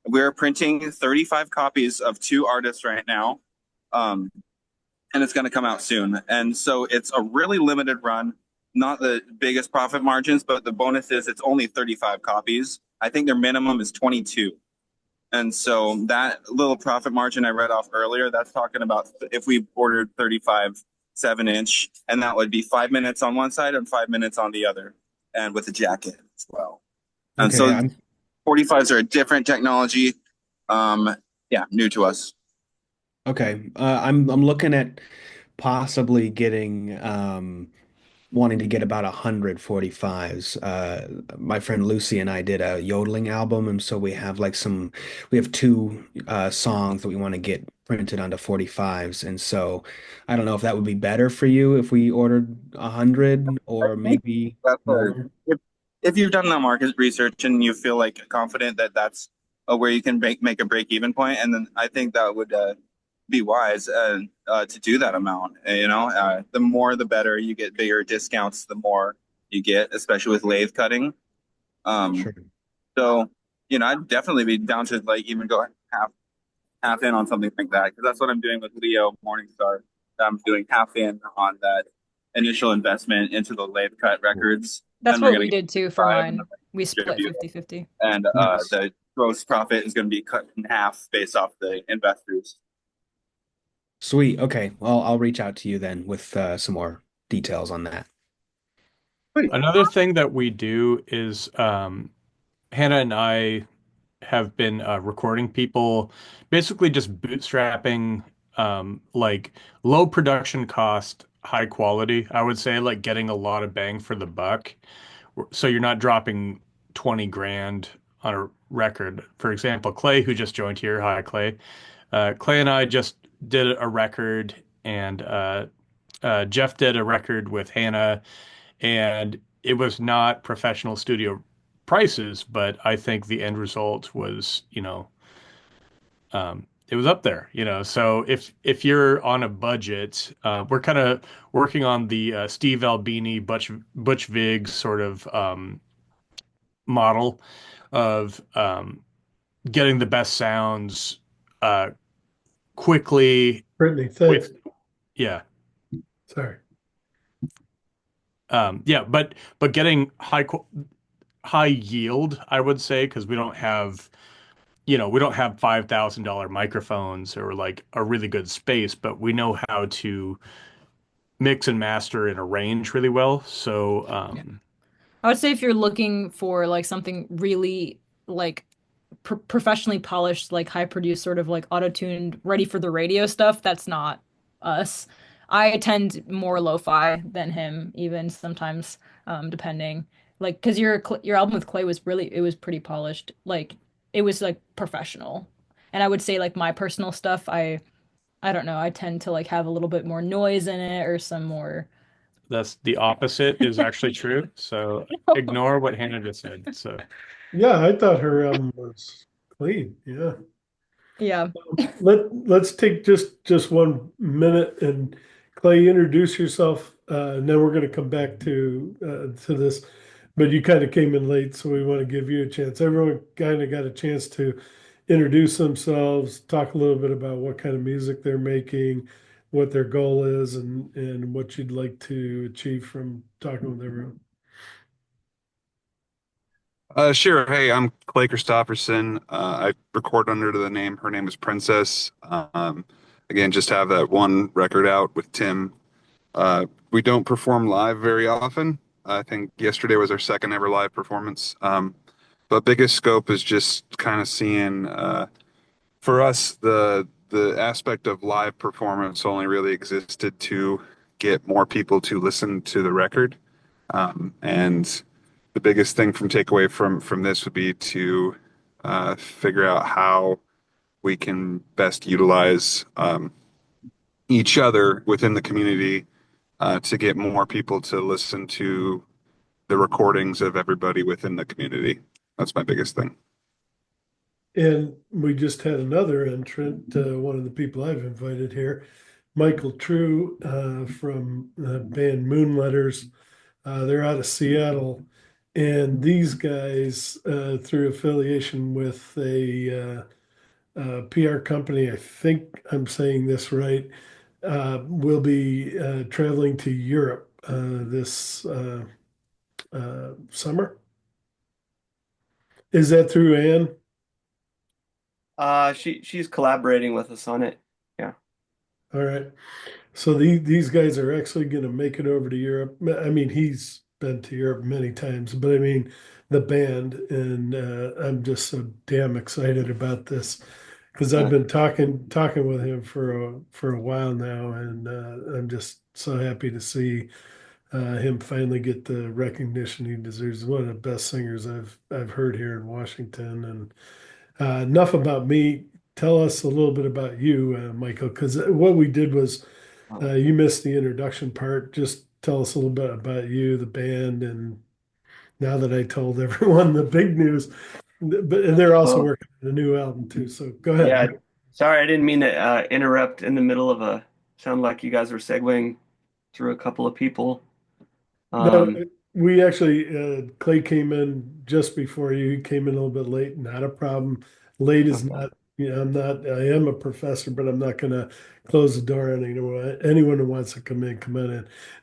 [SPEAKER 15] We're printing 35 copies of two artists right now, um, and it's going to come out soon. And so it's a really limited run, not the biggest profit margins, but the bonus is it's only 35 copies. I think their minimum is 22. And so that little profit margin I read off earlier, that's talking about if we ordered 35 7-inch, and that would be 5 minutes on one side and 5 minutes on the other, and with a jacket as well. And
[SPEAKER 11] Okay,
[SPEAKER 15] so
[SPEAKER 11] I'm
[SPEAKER 15] 45s are a different technology. Yeah, new to us.
[SPEAKER 11] okay. I'm looking at possibly getting wanting to get about 145s. My friend Lucy and I did a yodeling album, and so we have two songs that we want to get printed onto 45s. And so I don't know if that would be better for you if we ordered 100
[SPEAKER 15] I
[SPEAKER 11] or
[SPEAKER 15] think
[SPEAKER 11] maybe
[SPEAKER 15] that's
[SPEAKER 11] more.
[SPEAKER 15] if you've done the market research and you feel like confident that that's where you can make a break even point, and then I think that would be wise to do that amount. The more the better. You get bigger discounts, the more you get, especially with lathe cutting. Um,
[SPEAKER 11] Sure.
[SPEAKER 15] so I'd definitely be down to like even go half in on something like that, because that's what I'm doing with Leo Morningstar. I'm doing half in on that initial investment into the lathe cut records.
[SPEAKER 2] That's
[SPEAKER 15] Then we're
[SPEAKER 2] what
[SPEAKER 15] going
[SPEAKER 2] we
[SPEAKER 15] to get
[SPEAKER 2] did too for
[SPEAKER 15] five and
[SPEAKER 2] mine. We split
[SPEAKER 15] distribute,
[SPEAKER 2] 50-50.
[SPEAKER 15] and
[SPEAKER 11] Nice.
[SPEAKER 15] the gross profit is going to be cut in half based off the investors.
[SPEAKER 11] Sweet. Okay. Well, I'll reach out to you then with some more details on that.
[SPEAKER 17] Another thing that we do is Hannah and I have been recording people, basically just bootstrapping, like low production cost, high quality. I would say like getting a lot of bang for the buck. So you're not dropping 20 grand on a record. For example, Clay, who just joined here. Hi, Clay. Clay and I just did a record, and Jeff did a record with Hannah, and it was not professional studio prices, but I think the end result was, it was up there, So if you're on a budget, we're kind of working on the Steve Albini, Butch Vig sort of model of getting the best sounds uh, quickly
[SPEAKER 1] Brittany,
[SPEAKER 17] with,
[SPEAKER 1] thanks.
[SPEAKER 17] yeah.
[SPEAKER 1] Sorry.
[SPEAKER 17] Yeah, but getting high yield, I would say, because we don't have $5,000 microphones or like a really good space, but we know how to mix and master and arrange really well. So,
[SPEAKER 2] I would say if you're looking for like something really like professionally polished, like high produced, sort of like auto-tuned, ready for the radio stuff, that's not us. I tend more lo-fi than him, even sometimes, depending. Like, because your album with Clay was really, it was pretty polished. Like, it was like professional. And I would say like my personal stuff, I don't know, I tend to like have a little bit more noise in it or some more.
[SPEAKER 17] that's the opposite is actually true. So ignore what Hannah just said. So
[SPEAKER 1] Yeah, I thought her was clean. Yeah.
[SPEAKER 2] Yeah.
[SPEAKER 1] Let's take just 1 minute and Clay, introduce yourself, and then we're going to come back to this. But you kind of came in late, so we want to give you a chance. Everyone kind of got a chance to introduce themselves, talk a little bit about what kind of music they're making, what their goal is, and what you'd like to achieve from talking with everyone.
[SPEAKER 18] Sure. Hey, I'm Clay Christopherson. I record under the name, her name is Princess. Again, just have that one record out with Tim. We don't perform live very often. I think yesterday was our second ever live performance. But biggest scope is just kind of seeing, for us, the aspect of live performance only really existed to get more people to listen to the record. And the biggest thing from takeaway from this would be to figure out how we can best utilize each other within the community to get more people to listen to the recordings of everybody within the community. That's my biggest thing.
[SPEAKER 1] And we just had another entrant, one of the people I've invited here, Michael True, from the band Moonletters. They're out of Seattle. And these guys, through affiliation with a PR company, I think I'm saying this right, will be traveling to Europe this summer. Is that through Anne?
[SPEAKER 19] She's collaborating with us on it. Yeah.
[SPEAKER 1] All right. So these guys are actually going to make it over to Europe. I mean, he's been to Europe many times, but I mean, the band, and I'm just so damn excited about this because I've been talking with him for a while now, and I'm just so happy to see him finally get the recognition he deserves. One of the best singers I've heard here in Washington. And enough about me. Tell us a little bit about you, Michael, because what we did was you missed the introduction part. Just tell us a little bit about you, the band, and now that I told everyone the big news, but and they're also
[SPEAKER 19] Oh,
[SPEAKER 1] working on a new album too. So go
[SPEAKER 19] yeah.
[SPEAKER 1] ahead.
[SPEAKER 19] Sorry, I didn't mean to interrupt in the middle of a. Sound like you guys were segueing through a couple of people.
[SPEAKER 1] No,
[SPEAKER 19] Um,
[SPEAKER 1] we actually, Clay came in just before you. He came in a little bit late, not a problem. Late is
[SPEAKER 19] okay.
[SPEAKER 1] not, I am a professor, but I'm not going to close the door on anyone. Anyone who wants to come in.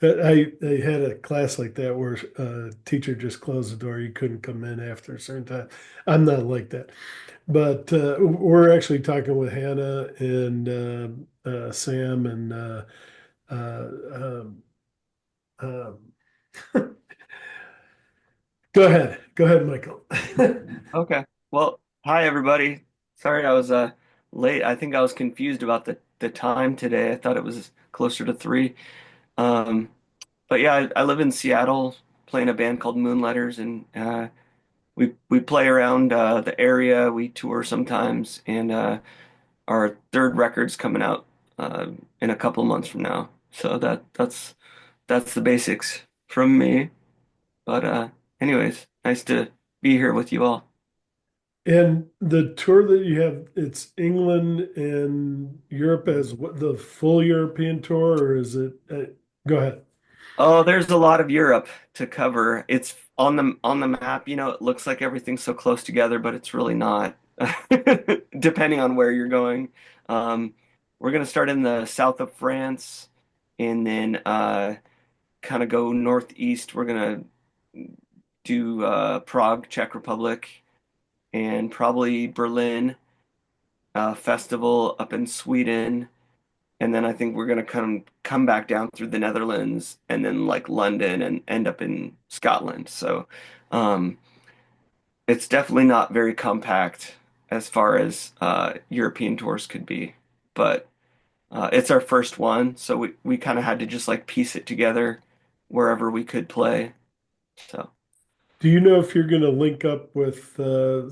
[SPEAKER 1] I had a class like that where a teacher just closed the door. You couldn't come in after a certain time. I'm not like that. But we're actually talking with Hannah and Sam and uh, um, um, Go ahead, Michael.
[SPEAKER 19] Okay. Well, hi everybody. Sorry I was late. I think I was confused about the time today. I thought it was closer to 3. Um, but yeah, I live in Seattle playing a band called Moonletters, and we play around the area. We tour sometimes, and our third record's coming out in a couple of months from now. So that's the basics from me. But anyways, nice to be here with you all.
[SPEAKER 1] And the tour that you have, it's England and Europe as what the full European tour, or is it? Go ahead.
[SPEAKER 19] Oh, there's a lot of Europe to cover. It's on the map, it looks like everything's so close together, but it's really not, depending on where you're going. Um, we're gonna start in the south of France and then kind of go northeast. We're gonna do Prague, Czech Republic, and probably Berlin, festival up in Sweden. And then I think we're gonna come back down through the Netherlands and then like London and end up in Scotland. So um, it's definitely not very compact as far as European tours could be, but it's our first one, so we kind of had to just like piece it together wherever we could play. So
[SPEAKER 1] Do you know if you're going to link up with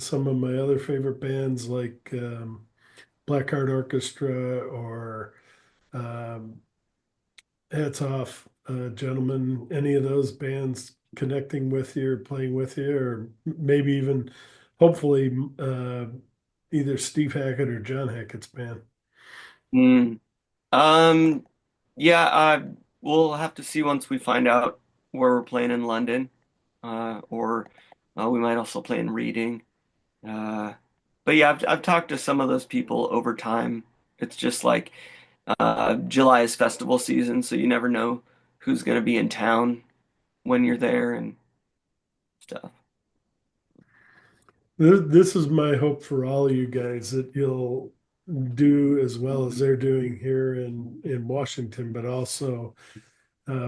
[SPEAKER 1] some of my other favorite bands like Blackheart Orchestra or um, Hats Off, Gentlemen, any of those bands connecting with you or playing with you, or maybe even hopefully either Steve Hackett or John Hackett's band?
[SPEAKER 19] mm, um, yeah, we'll have to see once we find out where we're playing in London, or we might also play in Reading. Uh, but yeah, I've talked to some of those people over time. It's just like July is festival season, so you never know who's going to be in town when you're there and stuff.
[SPEAKER 1] This is my hope for all of you guys that you'll do as well as they're doing here in Washington, but also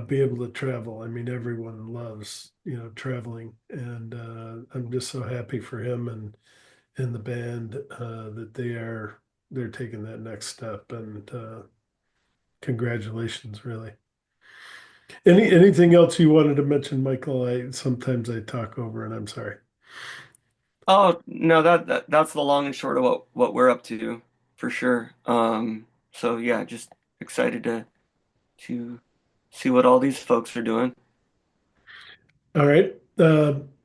[SPEAKER 1] be able to travel. I mean, everyone loves, traveling, and I'm just so happy for him and the band that they're taking that next step. And congratulations, really. Anything else you wanted to mention, Michael? I sometimes I talk over, and I'm sorry.
[SPEAKER 19] Oh, no, that's the long and short of what we're up to for sure. So yeah, just excited to see what all these folks are doing.
[SPEAKER 1] All right.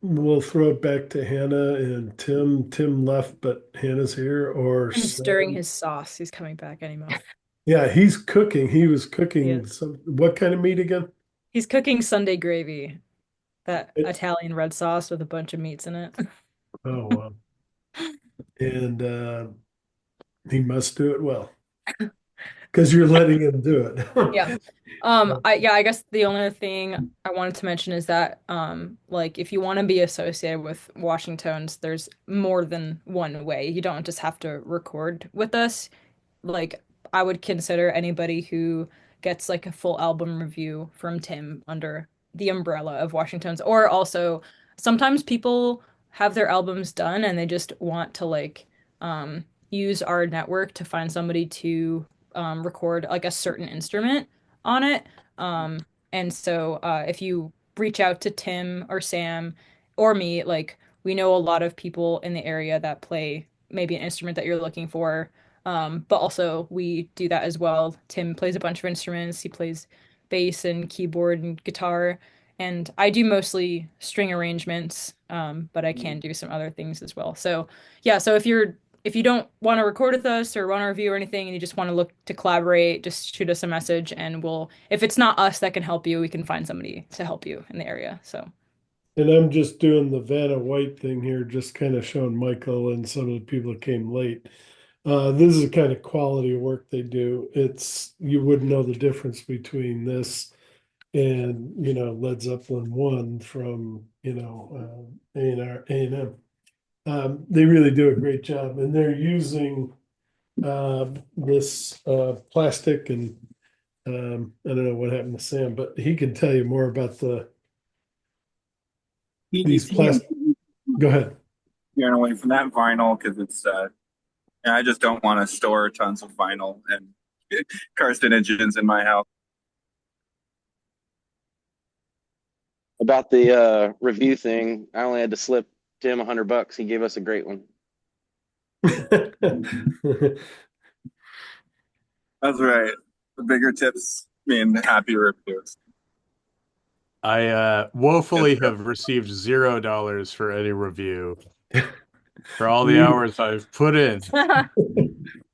[SPEAKER 1] We'll throw it back to Hannah and Tim. Tim left, but Hannah's here. Or
[SPEAKER 2] I'm stirring
[SPEAKER 1] Sam.
[SPEAKER 2] his sauce. He's coming back any moment.
[SPEAKER 1] Yeah, he's cooking. He was
[SPEAKER 2] He
[SPEAKER 1] cooking
[SPEAKER 2] is.
[SPEAKER 1] some. What kind of meat again?
[SPEAKER 2] He's cooking Sunday gravy, that Italian red sauce with a bunch of meats in it.
[SPEAKER 1] Oh, wow. And he must do it well because you're letting him do
[SPEAKER 2] Yeah.
[SPEAKER 1] it.
[SPEAKER 2] I guess the only other thing I wanted to mention is that like if you want to be associated with Washington's, there's more than one way. You don't just have to record with us. Like I would consider anybody who gets like a full album review from Tim under the umbrella of Washington's, or also sometimes people have their albums done and they just want to like use our network to find somebody to record like a certain instrument on it. And so if you reach out to Tim or Sam or me, like we know a lot of people in the area that play maybe an instrument that you're looking for. But also we do that as well. Tim plays a bunch of instruments. He plays bass and keyboard and guitar. And I do mostly string arrangements, but I can do some other things as well. So yeah, so if you don't want to record with us or want to review or anything and you just want to look to collaborate, just shoot us a message and we'll if it's not us that can help you, we can find somebody to help you in the area. So
[SPEAKER 1] And I'm just doing the Vanna White thing here, just kind of showing Michael and some of the people that came late. This is the kind of quality of work they do. You wouldn't know the difference between this and Led Zeppelin one from A&M. They really do a great job, and they're using this plastic, and I don't know what happened to Sam, but he can tell you more about these plastic. Go ahead.
[SPEAKER 15] Steering away from that vinyl because it's and I just don't want to store tons of vinyl and carcinogens in my house.
[SPEAKER 14] About the review thing, I only had to slip Tim $100. He gave us a great one.
[SPEAKER 15] That's right. The bigger tips mean happier reviews.
[SPEAKER 17] I woefully have received $0 for any review for all the hours I've put in. And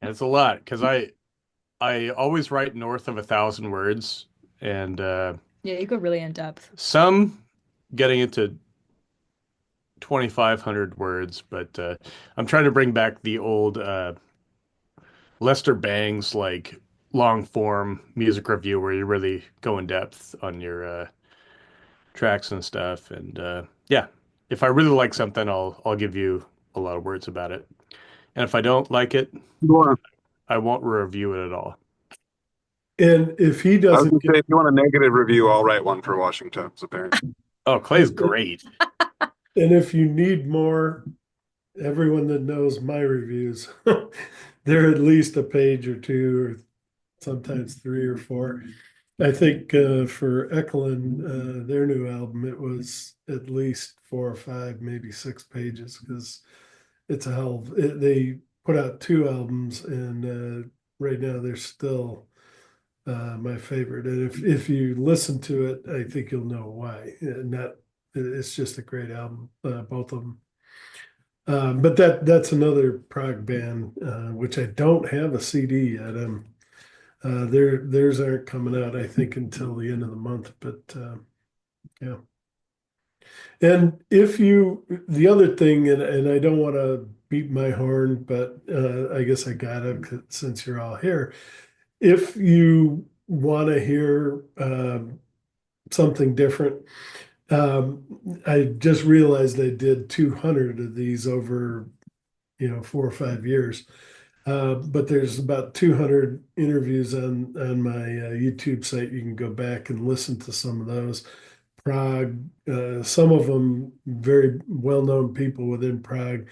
[SPEAKER 17] it's a lot because I always write north of 1,000 words, and
[SPEAKER 2] Yeah, you go really in depth.
[SPEAKER 17] some getting into 2,500 words, but I'm trying to bring back the old Lester Bangs like long form music review where you really go in depth on your tracks and stuff. And yeah, if I really like something, I'll give you a lot of words about it. And if I don't like it, I won't review it at all.
[SPEAKER 1] And if he
[SPEAKER 18] I was
[SPEAKER 1] doesn't
[SPEAKER 18] gonna
[SPEAKER 1] get,
[SPEAKER 18] say, if you want a negative review, I'll write one for Washington's apparently.
[SPEAKER 17] Oh, Clay's great.
[SPEAKER 1] and if you need more, everyone that knows my reviews, they're at least a page or two, or sometimes three or four. I think for Eklund, their new album, it was at least 4 or 5, maybe 6 pages, because it's a hell of, they put out 2 albums, and right now they're still my favorite. And if you listen to it, I think you'll know why. Not, it's just a great album, both of them. But that's another prog band, which I don't have a CD yet. Theirs aren't coming out, I think, until the end of the month. But yeah. And if you, the other thing, and I don't want to beat my horn, but I guess I gotta since you're all here. If you want to hear something different, I just realized I did 200 of these over, 4 or 5 years. But there's about 200 interviews on my YouTube site. You can go back and listen to some of those. Prague, some of them very well-known people within Prague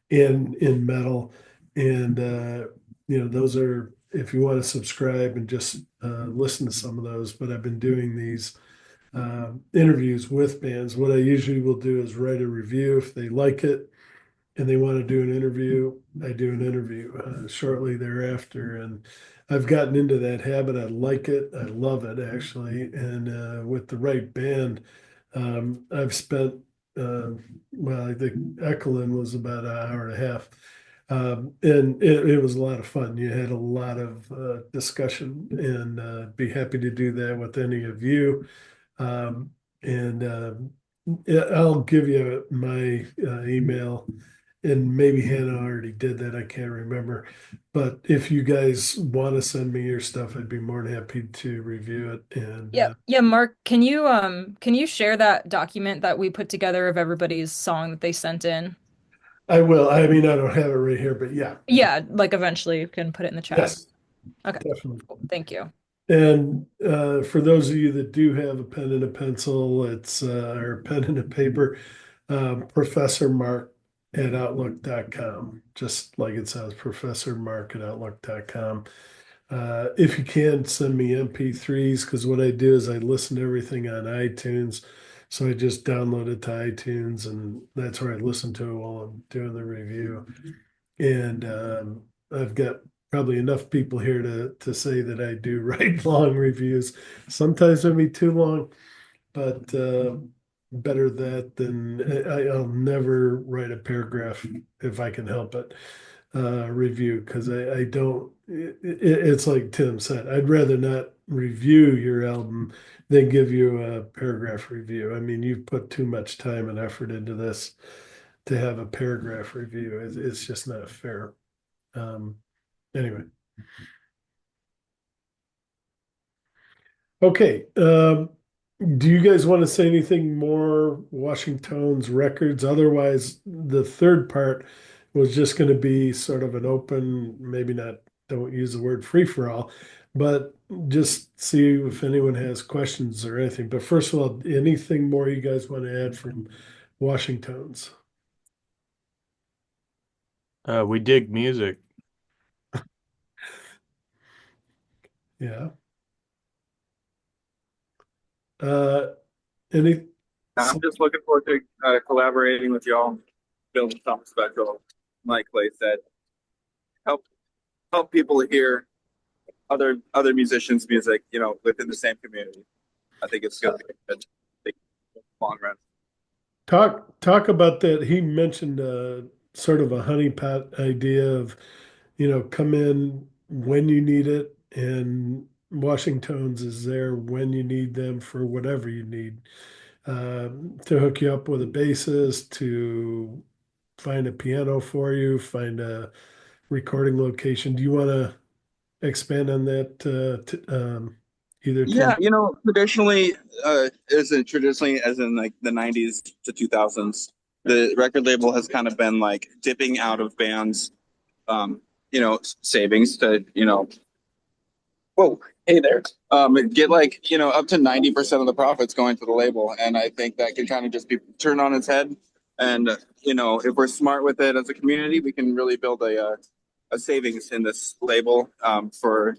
[SPEAKER 1] in metal, and those are, if you want to subscribe and just listen to some of those. But I've been doing these interviews with bands. What I usually will do is write a review if they like it and they want to do an interview. I do an interview shortly thereafter, and I've gotten into that habit. I like it. I love it actually. And with the right band, I've spent well, I think Ekelin was about an hour and a half. And it was a lot of fun. You had a lot of discussion, and be happy to do that with any of you. And yeah, I'll give you my email, and maybe Hannah already did that. I can't remember. But if you guys want to send me your stuff, I'd be more than happy to review it. And
[SPEAKER 2] Yeah, Mark, can you share that document that we put together of everybody's song that they sent in?
[SPEAKER 1] I will. I mean, I don't have it right here, but yeah.
[SPEAKER 2] Yeah, like eventually you can put it in the chat.
[SPEAKER 1] Yes,
[SPEAKER 2] Okay,
[SPEAKER 1] definitely.
[SPEAKER 2] cool. Thank you.
[SPEAKER 1] And for those of you that do have a pen and a pencil, it's or a pen and a paper, Professor Mark at Outlook.com, just like it says, Professor Mark at Outlook.com. If you can, send me MP3s, because what I do is I listen to everything on iTunes. So I just download it to iTunes, and that's where I listen to it while I'm doing the review. And I've got probably enough people here to say that I do write long reviews. Sometimes they be too long, but better that than I'll never write a paragraph if I can help it. Review, because I don't. It's like Tim said. I'd rather not review your album than give you a paragraph review. I mean, you've put too much time and effort into this to have a paragraph review. It's just not fair. Anyway. Okay. Do you guys want to say anything more Washington's records? Otherwise, the third part was just going to be sort of an open, maybe not, don't use the word free for all, but just see if anyone has questions or anything. But first of all, anything more you guys want to add from Washingtons.
[SPEAKER 17] We dig music.
[SPEAKER 1] Yeah. Any
[SPEAKER 15] I'm just looking forward to collaborating with y'all, building something special. Like Clay said, help people hear other musicians' music, within the same community. I think it's good. Long run.
[SPEAKER 1] talk about that. He mentioned sort of a honeypot idea of, come in when you need it, and Washington's is there when you need them for whatever you need. To hook you up with a bassist, to find a piano for you, find a recording location. Do you want to expand on that? Either
[SPEAKER 15] Yeah,
[SPEAKER 1] Tim?
[SPEAKER 15] traditionally, traditionally as in like the '90s to 2000s, the record label has kind of been like dipping out of bands, savings to, whoa, hey there, get like, up to 90% of the profits going to the label. And I think that can kind of just be turned on its head. And, if we're smart with it as a community, we can really build a savings in this label, for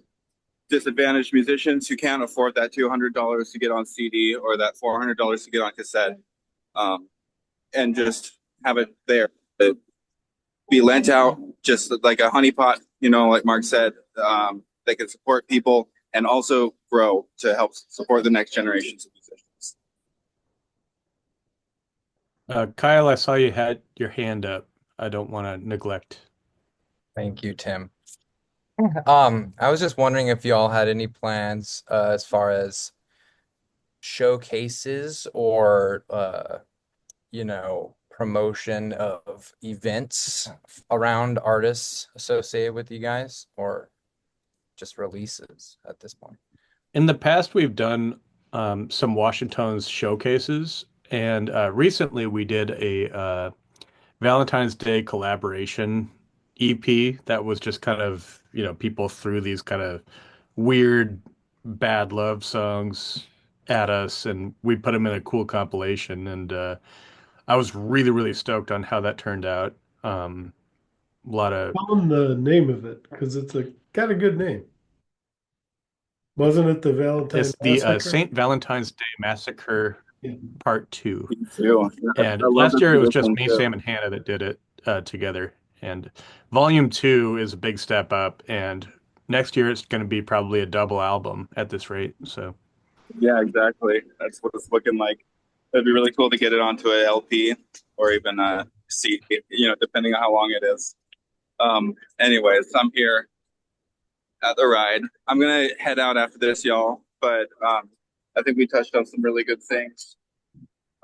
[SPEAKER 15] disadvantaged musicians who can't afford that $200 to get on CD or that $400 to get on cassette, and just have it there to be lent out, just like a honeypot, like Mark said, that can support people and also grow to help support the next generations of musicians.
[SPEAKER 17] Kyle, I saw you had your hand up. I don't want to neglect.
[SPEAKER 9] Thank you, Tim. I was just wondering if y'all had any plans as far as showcases or promotion of events around artists associated with you guys, or just releases at this point.
[SPEAKER 17] In the past, we've done some Washington's showcases, and recently we did a Valentine's Day collaboration EP that was just kind of, people threw these kind of weird, bad love songs at us, and we put them in a cool compilation. And I was really, really stoked on how that turned out. A lot of
[SPEAKER 1] Tell them the name of it, because it's got a good name. Wasn't it the Valentine
[SPEAKER 17] It's the
[SPEAKER 1] Massacre?
[SPEAKER 17] St. Valentine's Day Massacre Part 2.
[SPEAKER 15] Me too.
[SPEAKER 17] And
[SPEAKER 15] I love
[SPEAKER 17] last
[SPEAKER 15] this
[SPEAKER 17] year it was just
[SPEAKER 15] tradition
[SPEAKER 17] me,
[SPEAKER 15] too.
[SPEAKER 17] Sam, and Hannah that did it together. And Volume 2 is a big step up. And next year it's going to be probably a double album at this rate. So
[SPEAKER 15] Yeah, exactly. That's what it's looking like. It'd be really cool to get it onto a LP or even a CD, depending on how long it is. Anyways, I'm here at the ride. I'm gonna head out after this, y'all. But I think we touched on some really good things.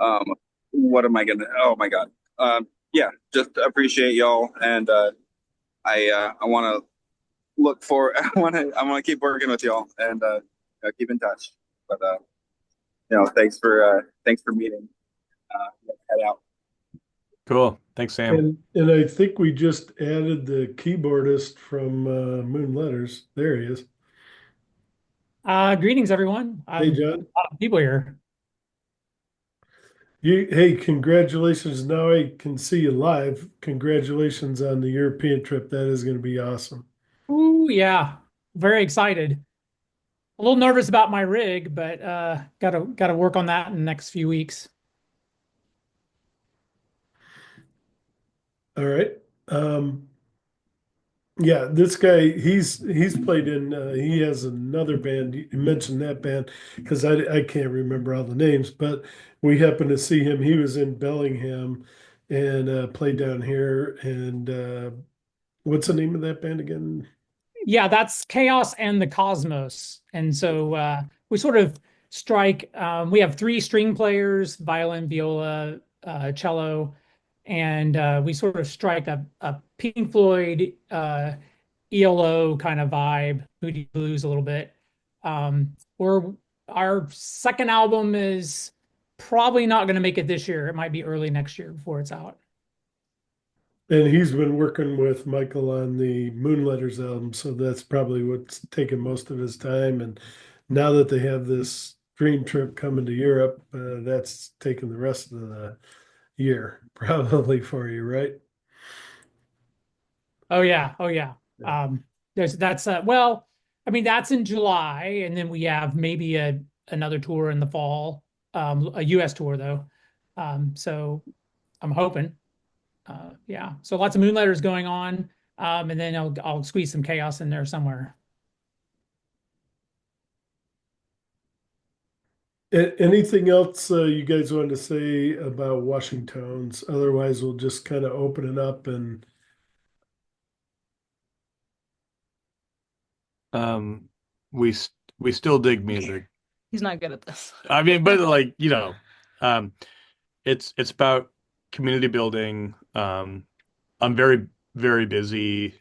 [SPEAKER 15] Um, what am I gonna? Oh my God. Yeah, just appreciate y'all, and I want to look for. I want to keep working with y'all, and keep in touch. But thanks for meeting. Head out.
[SPEAKER 17] cool. Thanks, Sam.
[SPEAKER 1] And I think we just added the keyboardist from Moon Letters. There he is.
[SPEAKER 20] Greetings, everyone.
[SPEAKER 1] Hey,
[SPEAKER 20] A
[SPEAKER 1] John.
[SPEAKER 20] lot of people here.
[SPEAKER 1] Hey, congratulations. Now I can see you live. Congratulations on the European trip. That is going to be awesome.
[SPEAKER 20] Ooh, yeah, very excited. A little nervous about my rig, but gotta work on that in the next few weeks.
[SPEAKER 1] All right. Yeah, this guy, he's played in, he has another band. You mentioned that band because I can't remember all the names, but we happened to see him. He was in Bellingham and played down here. And what's the name of that band again?
[SPEAKER 20] Yeah, that's Chaos and the Cosmos. And so we sort of strike, we have three string players, violin, viola, cello, and we sort of strike a Pink Floyd ELO kind of vibe, Moody Blues a little bit. We're our second album is probably not going to make it this year. It might be early next year before it's out.
[SPEAKER 1] And he's been working with Michael on the Moonletters album, so that's probably what's taken most of his time. And now that they have this dream trip coming to Europe, that's taken the rest of the year probably for you, right?
[SPEAKER 20] Oh yeah, oh yeah. That's well, I mean that's in July, and then we have maybe a another tour in the fall, a U.S. tour though. So I'm hoping, yeah. So lots of Moonlighters going on, and then I'll squeeze some chaos in there somewhere.
[SPEAKER 1] Anything else you guys want to say about Washington's? Otherwise, we'll just kind of open it up and
[SPEAKER 17] Um, we still dig music.
[SPEAKER 2] He's not good at this.
[SPEAKER 17] I mean, but like, um, it's about community building. I'm very, very busy,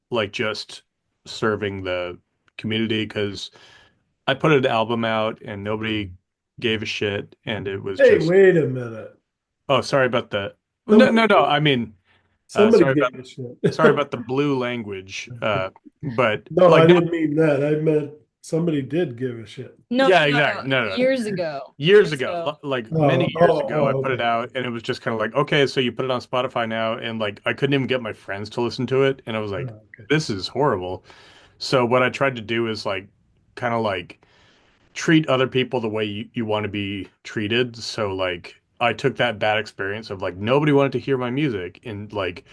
[SPEAKER 17] like just serving the community because I put an album out and nobody gave a shit, and it was
[SPEAKER 1] hey,
[SPEAKER 17] just,
[SPEAKER 1] wait a minute.
[SPEAKER 17] oh, sorry about the, no,
[SPEAKER 1] Somebody,
[SPEAKER 17] no, no. I mean,
[SPEAKER 1] somebody gave a shit.
[SPEAKER 17] sorry about the blue language. But
[SPEAKER 1] No, I
[SPEAKER 17] like,
[SPEAKER 1] didn't mean that. I meant somebody did give a shit.
[SPEAKER 2] No,
[SPEAKER 17] yeah,
[SPEAKER 2] no,
[SPEAKER 17] exactly. No, no, no.
[SPEAKER 2] years ago.
[SPEAKER 17] Years ago, like many years ago, I put it
[SPEAKER 1] Okay.
[SPEAKER 17] out and it was just kind of like, okay, so you put it on Spotify now, and like I couldn't even get my friends to listen to it, and I was like, this is horrible. So what I tried to do is like kind of like treat other people the way you want to be treated. So like I took that bad experience of like nobody wanted to hear my music, and like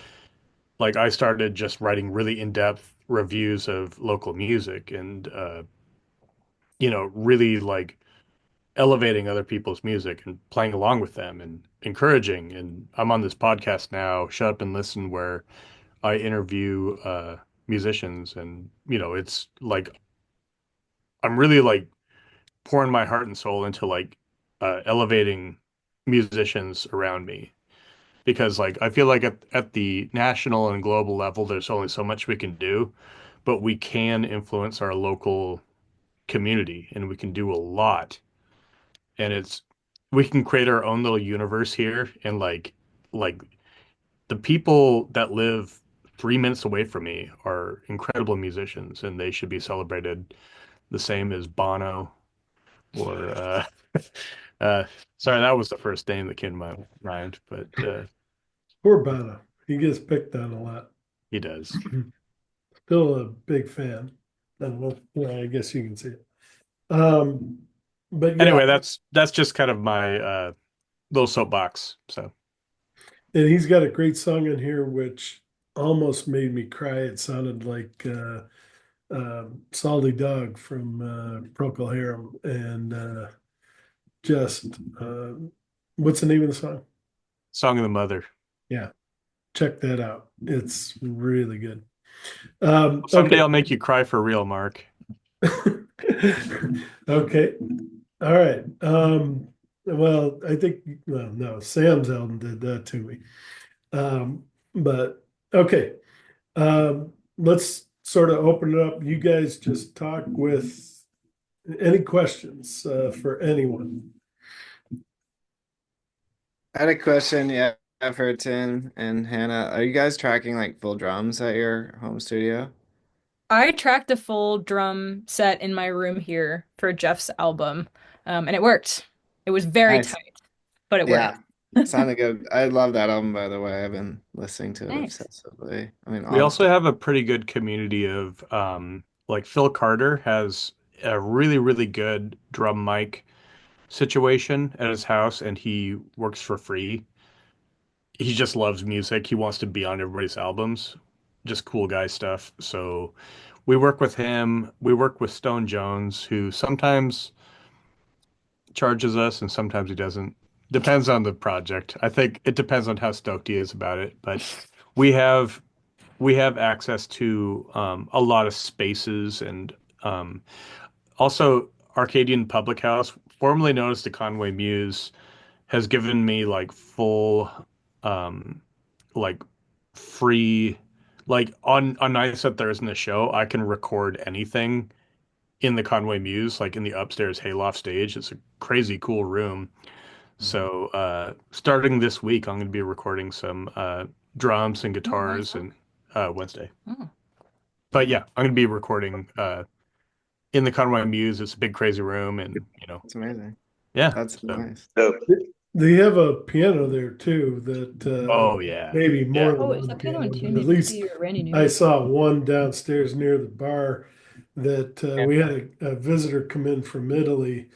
[SPEAKER 17] I started just writing really in-depth reviews of local music and really like elevating other people's music and playing along with them and encouraging. And I'm on this podcast now, Shut Up and Listen, where I interview musicians, and it's like I'm really like pouring my heart and soul into like elevating musicians around me because like I feel like at the national and global level, there's only so much we can do, but we can influence our local community and we can do a lot. And we can create our own little universe here, and like the people that live 3 minutes away from me are incredible musicians, and they should be celebrated the same as Bono or uh sorry, that was the first name that came to my mind, but
[SPEAKER 1] Poor Bono. He gets picked on a lot.
[SPEAKER 17] he does.
[SPEAKER 1] Still a big fan. I don't know. Yeah, I guess you can see it. Um, but yeah,
[SPEAKER 17] Anyway, that's just kind of my little soapbox. So
[SPEAKER 1] and he's got a great song in here which almost made me cry. It sounded like Salty Dog from Procol Harum, and just what's the name of the song?
[SPEAKER 17] Song of the Mother.
[SPEAKER 1] Yeah, check that out. It's really good.
[SPEAKER 17] Someday
[SPEAKER 1] Okay.
[SPEAKER 17] I'll make you cry for real, Mark.
[SPEAKER 1] Okay. All right. Well, I think, well, no, Sam's album did that to me. But okay. Let's sort of open it up. You guys just talk with any questions for anyone.
[SPEAKER 6] I had a question, yeah, for Tim and Hannah. Are you guys tracking like full drums at your home studio?
[SPEAKER 2] I tracked a full drum set in my room here for Jeff's album, and it worked. It was very
[SPEAKER 6] Nice.
[SPEAKER 2] tight, but it
[SPEAKER 6] Yeah,
[SPEAKER 2] worked.
[SPEAKER 6] sounded good. I love that album, by the way. I've been listening to it
[SPEAKER 2] Thanks.
[SPEAKER 6] obsessively. I mean,
[SPEAKER 17] We
[SPEAKER 6] all the
[SPEAKER 17] also
[SPEAKER 6] stuff.
[SPEAKER 17] have a pretty good community of like Phil Carter has a really, really good drum mic situation at his house, and he works for free. He just loves music. He wants to be on everybody's albums. Just cool guy stuff. So we work with him. We work with Stone Jones, who sometimes charges us and sometimes he doesn't. Depends on the project. I think it depends on how stoked he is about it. But we have we have access to a lot of spaces, and also Arcadian Public House, formerly known as the Conway Muse, has given me like full um like free, like on nights that there isn't a show, I can record anything in the Conway Muse, like in the upstairs hayloft stage. It's a crazy cool room. So starting this week, I'm going to be recording some drums and guitars and Wednesday.
[SPEAKER 2] Oh.
[SPEAKER 17] But yeah, I'm going to be recording in the Conway Muse. It's a big crazy room, and
[SPEAKER 6] It's amazing.
[SPEAKER 17] yeah.
[SPEAKER 6] That's
[SPEAKER 17] So
[SPEAKER 6] nice.
[SPEAKER 1] They have a piano there too that
[SPEAKER 17] Oh yeah,
[SPEAKER 1] maybe more
[SPEAKER 17] yeah.
[SPEAKER 1] than
[SPEAKER 2] Oh, is
[SPEAKER 1] one
[SPEAKER 2] that piano in
[SPEAKER 1] piano,
[SPEAKER 2] tune?
[SPEAKER 1] but at
[SPEAKER 2] Maybe to
[SPEAKER 1] least
[SPEAKER 2] your Randy
[SPEAKER 1] I
[SPEAKER 2] Newman?
[SPEAKER 1] saw one downstairs near the bar that we had a visitor come in from Italy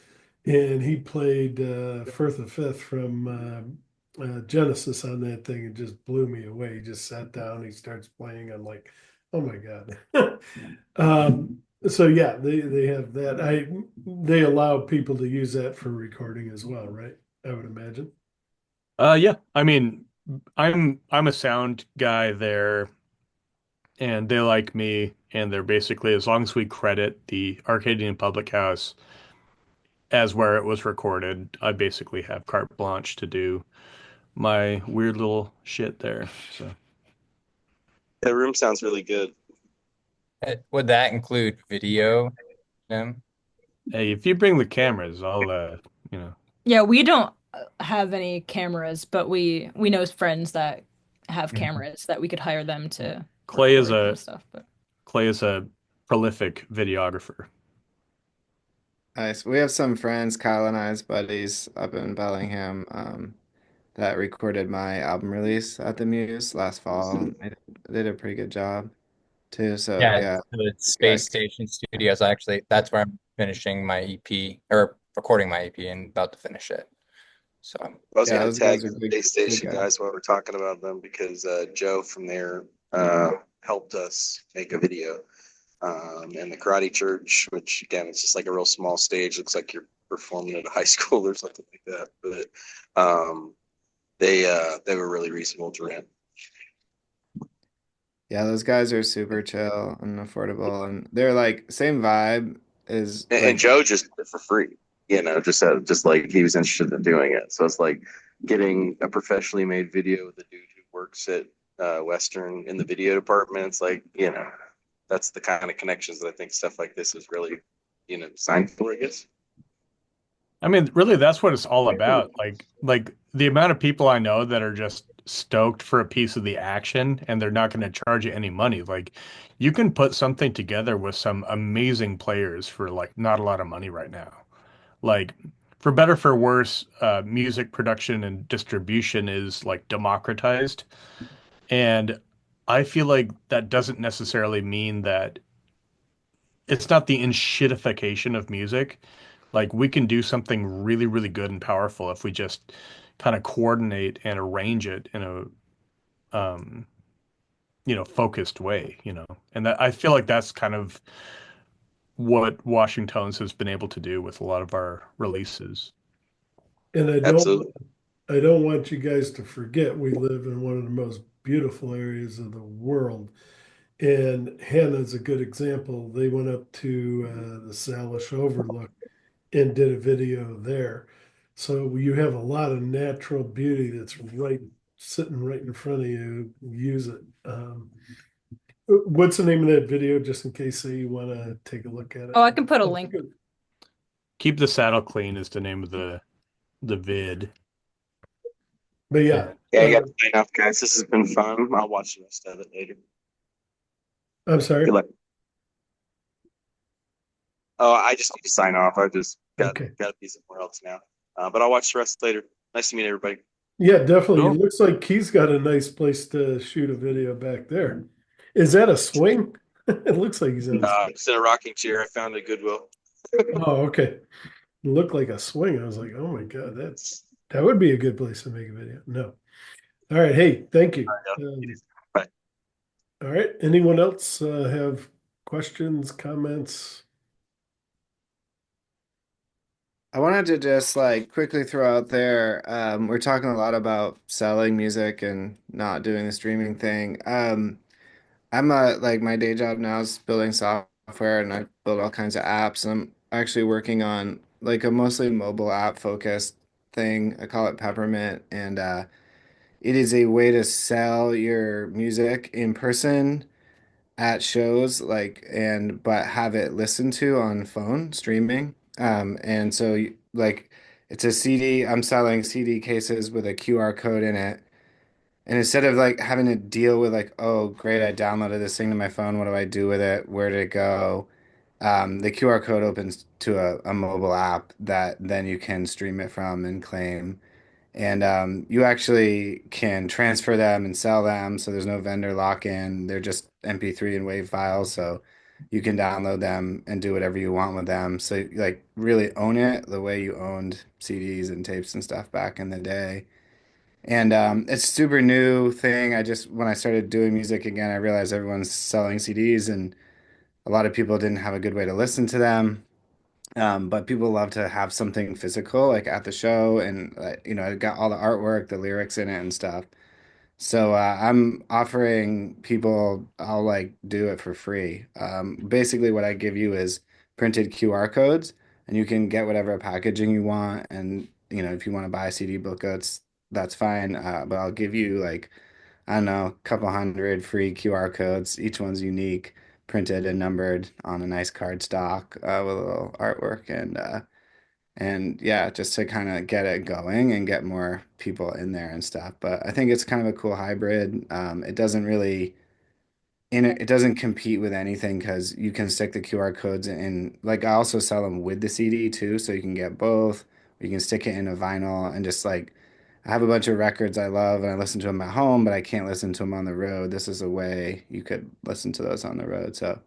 [SPEAKER 1] and he played Firth the Fifth from Genesis on that thing. It just blew me away. He just sat down, he starts playing. I'm like, oh my God. So yeah, they have that. They allow people to use that for recording as well, right? I would imagine.
[SPEAKER 17] Yeah. I mean, I'm a sound guy there, and they like me, and they're basically as long as we credit the Arcadian Public House as where it was recorded, I basically have carte blanche to do my weird little shit there. So
[SPEAKER 14] That room sounds really good.
[SPEAKER 9] Would that include video, Tim?
[SPEAKER 17] hey, if you bring the cameras, I'll you know.
[SPEAKER 2] Yeah, we don't have any cameras, but we know friends that have
[SPEAKER 9] Mhm.
[SPEAKER 2] cameras that we could hire them to
[SPEAKER 17] Clay is
[SPEAKER 2] record and
[SPEAKER 17] a
[SPEAKER 2] stuff. But
[SPEAKER 17] Clay is a prolific videographer.
[SPEAKER 6] Nice. We have some friends, Kyle and I's buddies up in Bellingham, that recorded my album release at the Muse last fall. They did a pretty good job too. So
[SPEAKER 9] Yeah,
[SPEAKER 6] yeah,
[SPEAKER 9] the
[SPEAKER 6] guys.
[SPEAKER 9] Space Station Studios. Actually, that's where I'm finishing my EP or recording my EP and about to finish it. So
[SPEAKER 14] I was
[SPEAKER 6] Yeah,
[SPEAKER 14] gonna
[SPEAKER 6] those guys
[SPEAKER 14] tag
[SPEAKER 6] are
[SPEAKER 14] the
[SPEAKER 6] good,
[SPEAKER 14] Space
[SPEAKER 6] good
[SPEAKER 14] Station
[SPEAKER 6] guys.
[SPEAKER 14] guys while we're talking about them because Joe from there helped us make a video. And the Karate Church, which again, it's just like a real small stage. Looks like you're performing at a high school or something like that. But they were really reasonable to rent.
[SPEAKER 6] Yeah, those guys are super chill and affordable, and they're like same vibe is
[SPEAKER 14] And
[SPEAKER 6] like
[SPEAKER 14] Joe just did it for free, just like he was interested in doing it. So it's like getting a professionally made video with a dude who works at Western in the video department. It's like, that's the kind of connections that I think stuff like this is really, designed for, I guess.
[SPEAKER 17] I mean, really, that's what it's all about. Like the amount of people I know that are just stoked for a piece of the action and they're not going to charge you any money. Like you can put something together with some amazing players for like not a lot of money right now. Like for better for worse, music production and distribution is like democratized. And I feel like that doesn't necessarily mean that it's not the enshittification of music. Like we can do something really, really good and powerful if we just kind of coordinate and arrange it in a focused way, And that I feel like that's kind of what Washington's has been able to do with a lot of our releases.
[SPEAKER 1] And
[SPEAKER 14] Absolutely.
[SPEAKER 1] I don't want you guys to forget we live in one of the most beautiful areas of the world. And Hannah's a good example. They went up to the Salish Overlook and did a video there. So you have a lot of natural beauty that's right sitting right in front of you. Use it. What's the name of that video, just in case you want to take a look at it?
[SPEAKER 2] oh, I can put a link.
[SPEAKER 17] Keep the Saddle Clean is the name of the vid.
[SPEAKER 1] But yeah,
[SPEAKER 14] Yeah, you got to sign off, guys. This has been fun. I'll watch the rest of it later.
[SPEAKER 1] I'm sorry.
[SPEAKER 14] Good luck. Oh, I just need to sign off. I just got
[SPEAKER 1] Okay.
[SPEAKER 14] got to be somewhere else now. But I'll watch the rest later. Nice to meet everybody.
[SPEAKER 1] Yeah, definitely. It
[SPEAKER 17] Cool.
[SPEAKER 1] looks like he's got a nice place to shoot a video back there. Is that a swing? It looks like he's on a swing.
[SPEAKER 14] It's in a rocking chair. I found at Goodwill.
[SPEAKER 1] Oh, okay. It looked like a swing. I was like, oh my God, that would be a good place to make a video. No. All right. Hey, thank you.
[SPEAKER 14] Bye.
[SPEAKER 1] All right. Anyone else have questions, comments?
[SPEAKER 6] I wanted to just like quickly throw out there, we're talking a lot about selling music and not doing the streaming thing. I'm like my day job now is building software and I build all kinds of apps. And I'm actually working on like a mostly mobile app focused thing. I call it Peppermint, and it is a way to sell your music in person at shows, like, and but have it listened to on phone streaming. And so like it's a CD. I'm selling CD cases with a QR code in it. And instead of like having to deal with like, oh, great, I downloaded this thing to my phone. What do I do with it? Where did it go? The QR code opens to a mobile app that then you can stream it from and claim. And you actually can transfer them and sell them, so there's no vendor lock-in. They're just MP3 and WAV files, so you can download them and do whatever you want with them. So like really own it the way you owned CDs and tapes and stuff back in the day. And it's a super new thing. I just when I started doing music again, I realized everyone's selling CDs and a lot of people didn't have a good way to listen to them. But people love to have something physical, like at the show, and it got all the artwork, the lyrics in it, and stuff. So I'm offering people, I'll like do it for free. Basically, what I give you is printed QR codes, and you can get whatever packaging you want. And if you want to buy a CD booklets, that's fine. But I'll give you like I don't know, a couple hundred free QR codes. Each one's unique, printed and numbered on a nice card stock with a little artwork and yeah, just to kind of get it going and get more people in there and stuff. But I think it's kind of a cool hybrid. It doesn't really it doesn't compete with anything because you can stick the QR codes in. Like I also sell them with the CD too, so you can get both. You can stick it in a vinyl and just like I have a bunch of records I love and I listen to them at home, but I can't listen to them on the road. This is a way you could listen to those on the road. So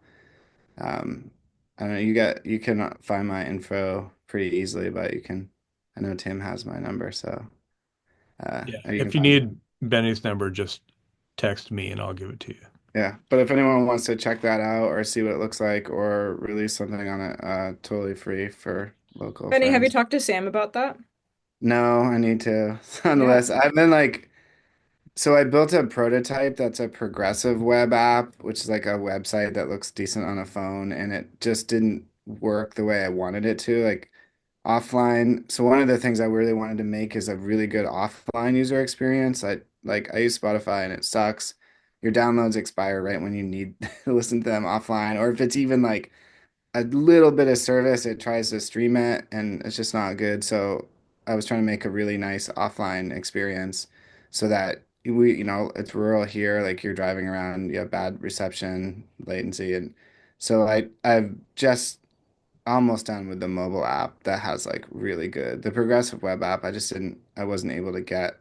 [SPEAKER 6] um, I don't know. You can find my info pretty easily, but you can. I know Tim has my number, so
[SPEAKER 17] Yeah.
[SPEAKER 6] you can
[SPEAKER 17] If you
[SPEAKER 6] find me.
[SPEAKER 17] need Benny's number, just text me and I'll give it to you.
[SPEAKER 6] Yeah, but if anyone wants to check that out or see what it looks like or release something on it, totally free for local
[SPEAKER 2] Benny, have you
[SPEAKER 6] friends.
[SPEAKER 2] talked to Sam about that?
[SPEAKER 6] No, I need to. It's on the
[SPEAKER 2] Yeah.
[SPEAKER 6] list. I've been like, so I built a prototype that's a progressive web app, which is like a website that looks decent on a phone, and it just didn't work the way I wanted it to, like offline. So one of the things I really wanted to make is a really good offline user experience. I use Spotify and it sucks. Your downloads expire right when you need to listen to them offline, or if it's even like a little bit of service, it tries to stream it and it's just not good. So I was trying to make a really nice offline experience so that it's rural here, like you're driving around, you have bad reception, latency, and so I've just almost done with the mobile app that has like really good. The progressive web app, I wasn't able to get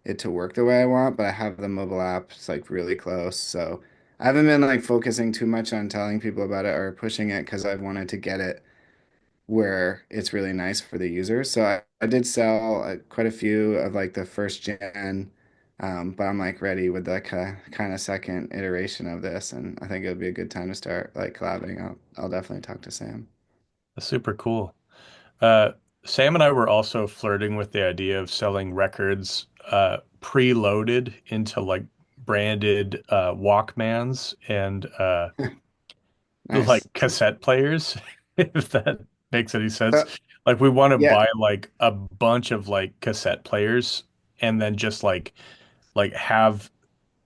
[SPEAKER 6] it to work the way I want, but I have the mobile app. It's like really close. So I haven't been like focusing too much on telling people about it or pushing it because I wanted to get it where it's really nice for the users. So I did sell quite a few of like the first gen, but I'm like ready with the kind of second iteration of this, and I think it would be a good time to start like collabing. I'll definitely talk to Sam.
[SPEAKER 17] That's super cool. Uh, Sam and I were also flirting with the idea of selling records preloaded into like branded Walkmans and like
[SPEAKER 6] Nice.
[SPEAKER 17] cassette players, if that makes any sense.
[SPEAKER 6] So,
[SPEAKER 17] Like we want to
[SPEAKER 6] yeah,
[SPEAKER 17] buy like a bunch of like cassette players and then just like have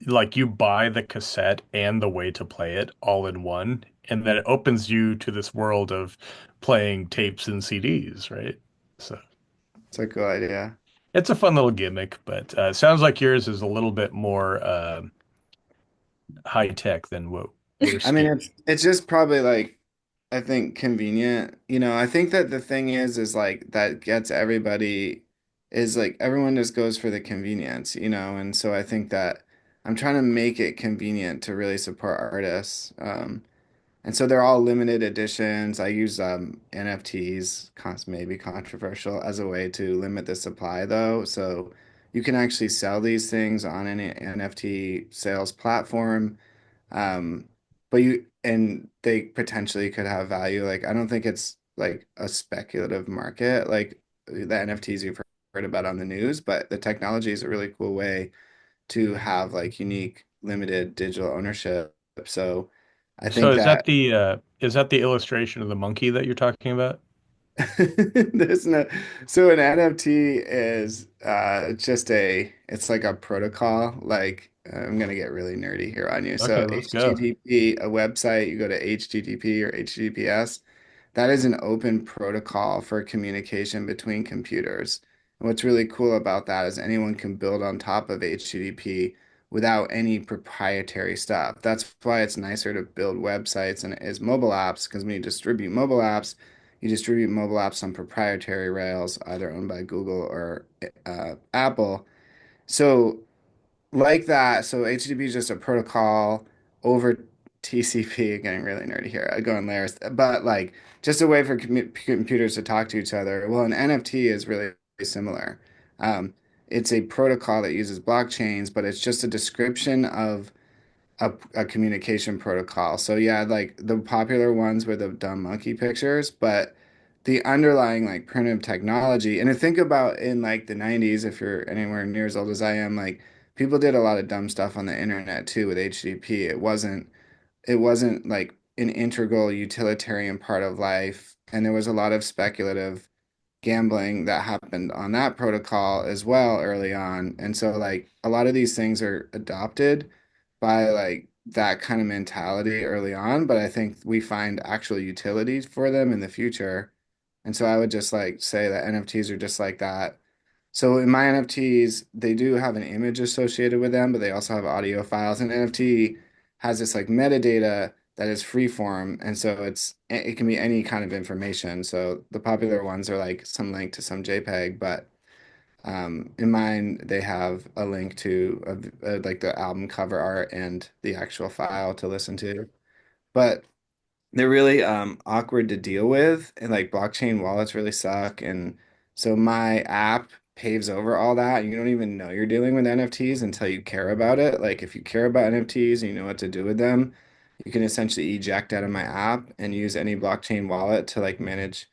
[SPEAKER 17] like you buy the cassette and the way to play it all in one, and then it opens you to this world of playing tapes and CDs, right? So
[SPEAKER 6] it's a cool idea.
[SPEAKER 17] it's a fun little gimmick, but it sounds like yours is a little bit more high tech than what we're
[SPEAKER 6] I mean,
[SPEAKER 17] seeing.
[SPEAKER 6] it's just probably like I think convenient. I think that the thing is like that gets everybody is like everyone just goes for the convenience, and so I think that I'm trying to make it convenient to really support artists. And so they're all limited editions. I use NFTs, maybe controversial, as a way to limit the supply though. So you can actually sell these things on any NFT sales platform. Um, but they potentially could have value. Like I don't think it's like a speculative market like the NFTs you've heard about on the news, but the technology is a really cool way to have like unique limited digital ownership. So I
[SPEAKER 17] So
[SPEAKER 6] think that
[SPEAKER 17] is that the illustration of the monkey that you're talking about?
[SPEAKER 6] there's no so an NFT is it's like a protocol. Like I'm gonna get really nerdy here on you.
[SPEAKER 17] Okay,
[SPEAKER 6] So
[SPEAKER 17] let's go.
[SPEAKER 6] HTTP, a website, you go to HTTP or HTTPS. That is an open protocol for communication between computers. And what's really cool about that is anyone can build on top of HTTP without any proprietary stuff. That's why it's nicer to build websites and it is mobile apps because when you distribute mobile apps, you distribute mobile apps on proprietary rails, either owned by Google or Apple. So like that, so HTTP is just a protocol over TCP, getting really nerdy here. I go in layers, but like just a way for computers to talk to each other. Well, an NFT is really similar. Um, it's a protocol that uses blockchains, but it's just a description of a communication protocol. So yeah, like the popular ones were the dumb monkey pictures, but the underlying like primitive technology, and to think about in like the 90s, if you're anywhere near as old as I am, like people did a lot of dumb stuff on the internet too with HTTP. It wasn't like an integral utilitarian part of life, and there was a lot of speculative gambling that happened on that protocol as well early on. And so like a lot of these things are adopted by like that kind of mentality early on, but I think we find actual utilities for them in the future. And so I would just like say that NFTs are just like that. So in my NFTs, they do have an image associated with them, but they also have audio files. And NFT has this like metadata that is free form, and so it can be any kind of information. So the popular ones are like some link to some JPEG, but in mine they have a link to like the album cover art and the actual file to listen to. But they're really awkward to deal with, and like blockchain wallets really suck. And so my app paves over all that. You don't even know you're dealing with NFTs until you care about it. Like if you care about NFTs and you know what to do with them, you can essentially eject out of my app and use any blockchain wallet to like manage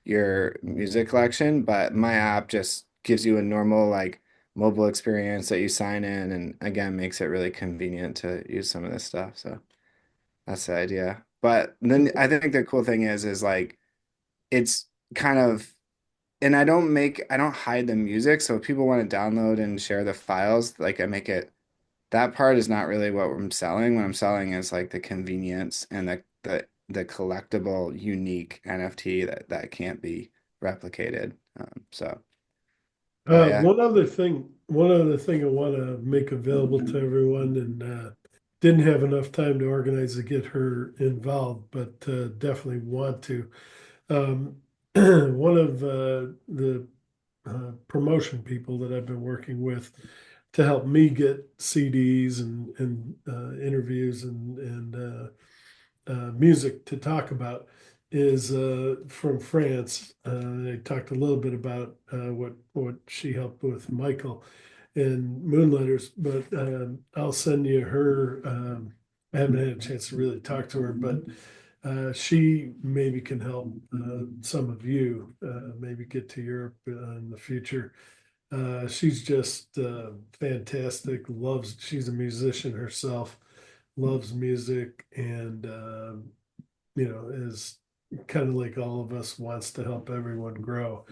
[SPEAKER 6] your music collection. But my app just gives you a normal like mobile experience that you sign in, and again makes it really convenient to use some of this stuff. So that's the idea. But then I think the cool thing is like it's kind of, and I don't hide the music. So if people want to download and share the files, like I make it, that part is not really what I'm selling. What I'm selling is like the convenience and the collectible, unique NFT that can't be replicated. But yeah.
[SPEAKER 1] One other thing I want to make available to everyone, and didn't have enough time to organize to get her involved, but definitely want to. Um, one of the promotion people that I've been working with to help me get CDs and interviews and music to talk about is from France. I talked a little bit about what she helped with Michael and Moonlighters, but I'll send you her. I haven't had a chance to really talk to her, but she maybe can help some of you maybe get to Europe in the future. She's just fantastic. She's a musician herself, loves music, and is kind of like all of us, wants to help everyone grow.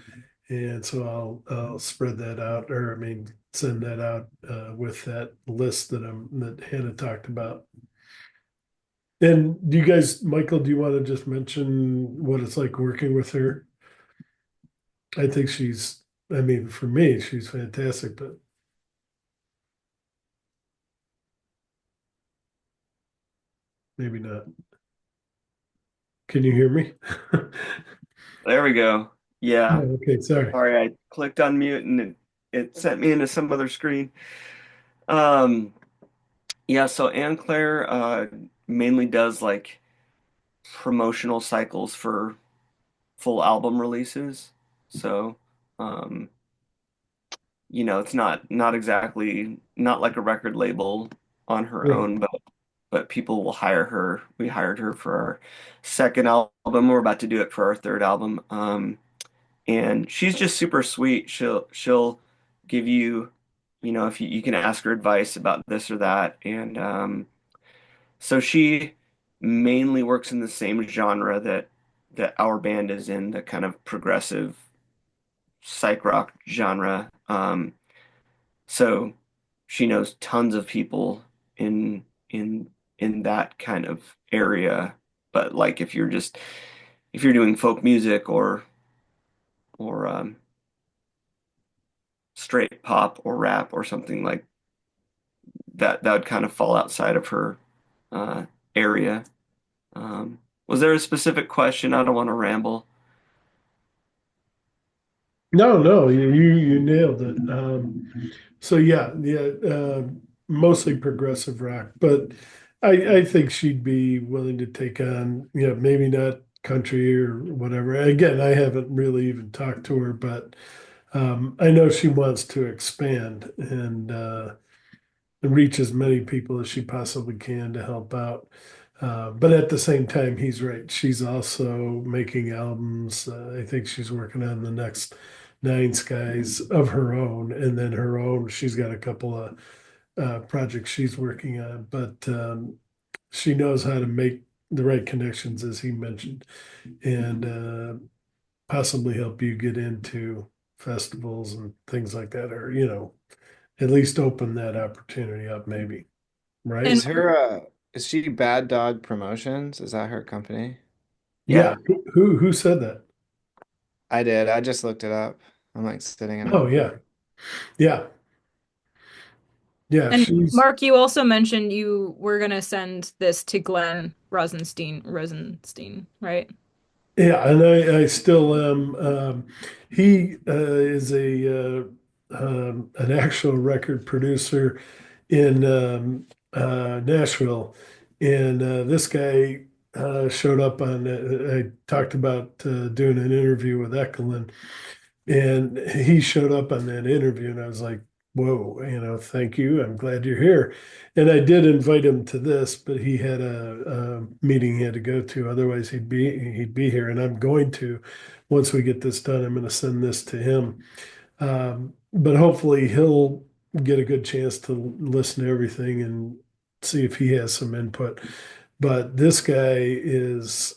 [SPEAKER 1] And so I'll spread that out, or I mean, send that out with that list that Hannah talked about. And do you guys, Michael, do you want to just mention what it's like working with her? I think I mean, for me, she's fantastic, but maybe not. Can you hear me?
[SPEAKER 19] There we go. Yeah.
[SPEAKER 1] Oh, okay, sorry.
[SPEAKER 19] Sorry, I clicked on mute and it sent me into some other screen. Um, yeah, so Anne Claire mainly does like promotional cycles for full album releases. So, um, it's not exactly not like a record label on her
[SPEAKER 1] Right.
[SPEAKER 19] own, but people will hire her. We hired her for our second album. We're about to do it for our third album. And she's just super sweet. She'll give you, if you can ask her advice about this or that. And so she mainly works in the same genre that our band is in, the kind of progressive psych rock genre. So she knows tons of people in in that kind of area. But like if you're doing folk music or straight pop or rap or something like that would kind of fall outside of her area. Was there a specific question? I don't want to ramble.
[SPEAKER 1] No, you nailed it. So yeah, mostly progressive rock, but I think she'd be willing to take on, maybe not country or whatever. Again, I haven't really even talked to her, but I know she wants to expand and reach as many people as she possibly can to help out. But at the same time, he's right. She's also making albums. I think she's working on the next Nine Skies of her own, and then her own. She's got a couple of projects she's working on, but she knows how to make the right connections, as he mentioned, and possibly help you get into festivals and things like that, or at least open that opportunity up, maybe. Right?
[SPEAKER 6] Is she Bad Dog Promotions? Is that her company?
[SPEAKER 1] Yeah. Who said that?
[SPEAKER 6] I did. I just looked it up. I'm like sitting in
[SPEAKER 1] Oh
[SPEAKER 6] it.
[SPEAKER 1] yeah. Yeah. Yeah.
[SPEAKER 2] And
[SPEAKER 1] She's
[SPEAKER 2] Mark, you also mentioned you were gonna send this to Glenn Rosenstein, right?
[SPEAKER 1] Yeah, and I still am. He is an actual record producer in Nashville, and this guy showed up on. I talked about doing an interview with Ekelin, and he showed up on that interview, and I was like, "Whoa, thank you. I'm glad you're here." And I did invite him to this, but he had a meeting he had to go to. Otherwise, he'd be here. And I'm going to, once we get this done, I'm going to send this to him. But hopefully, he'll get a good chance to listen to everything and see if he has some input. But this guy is,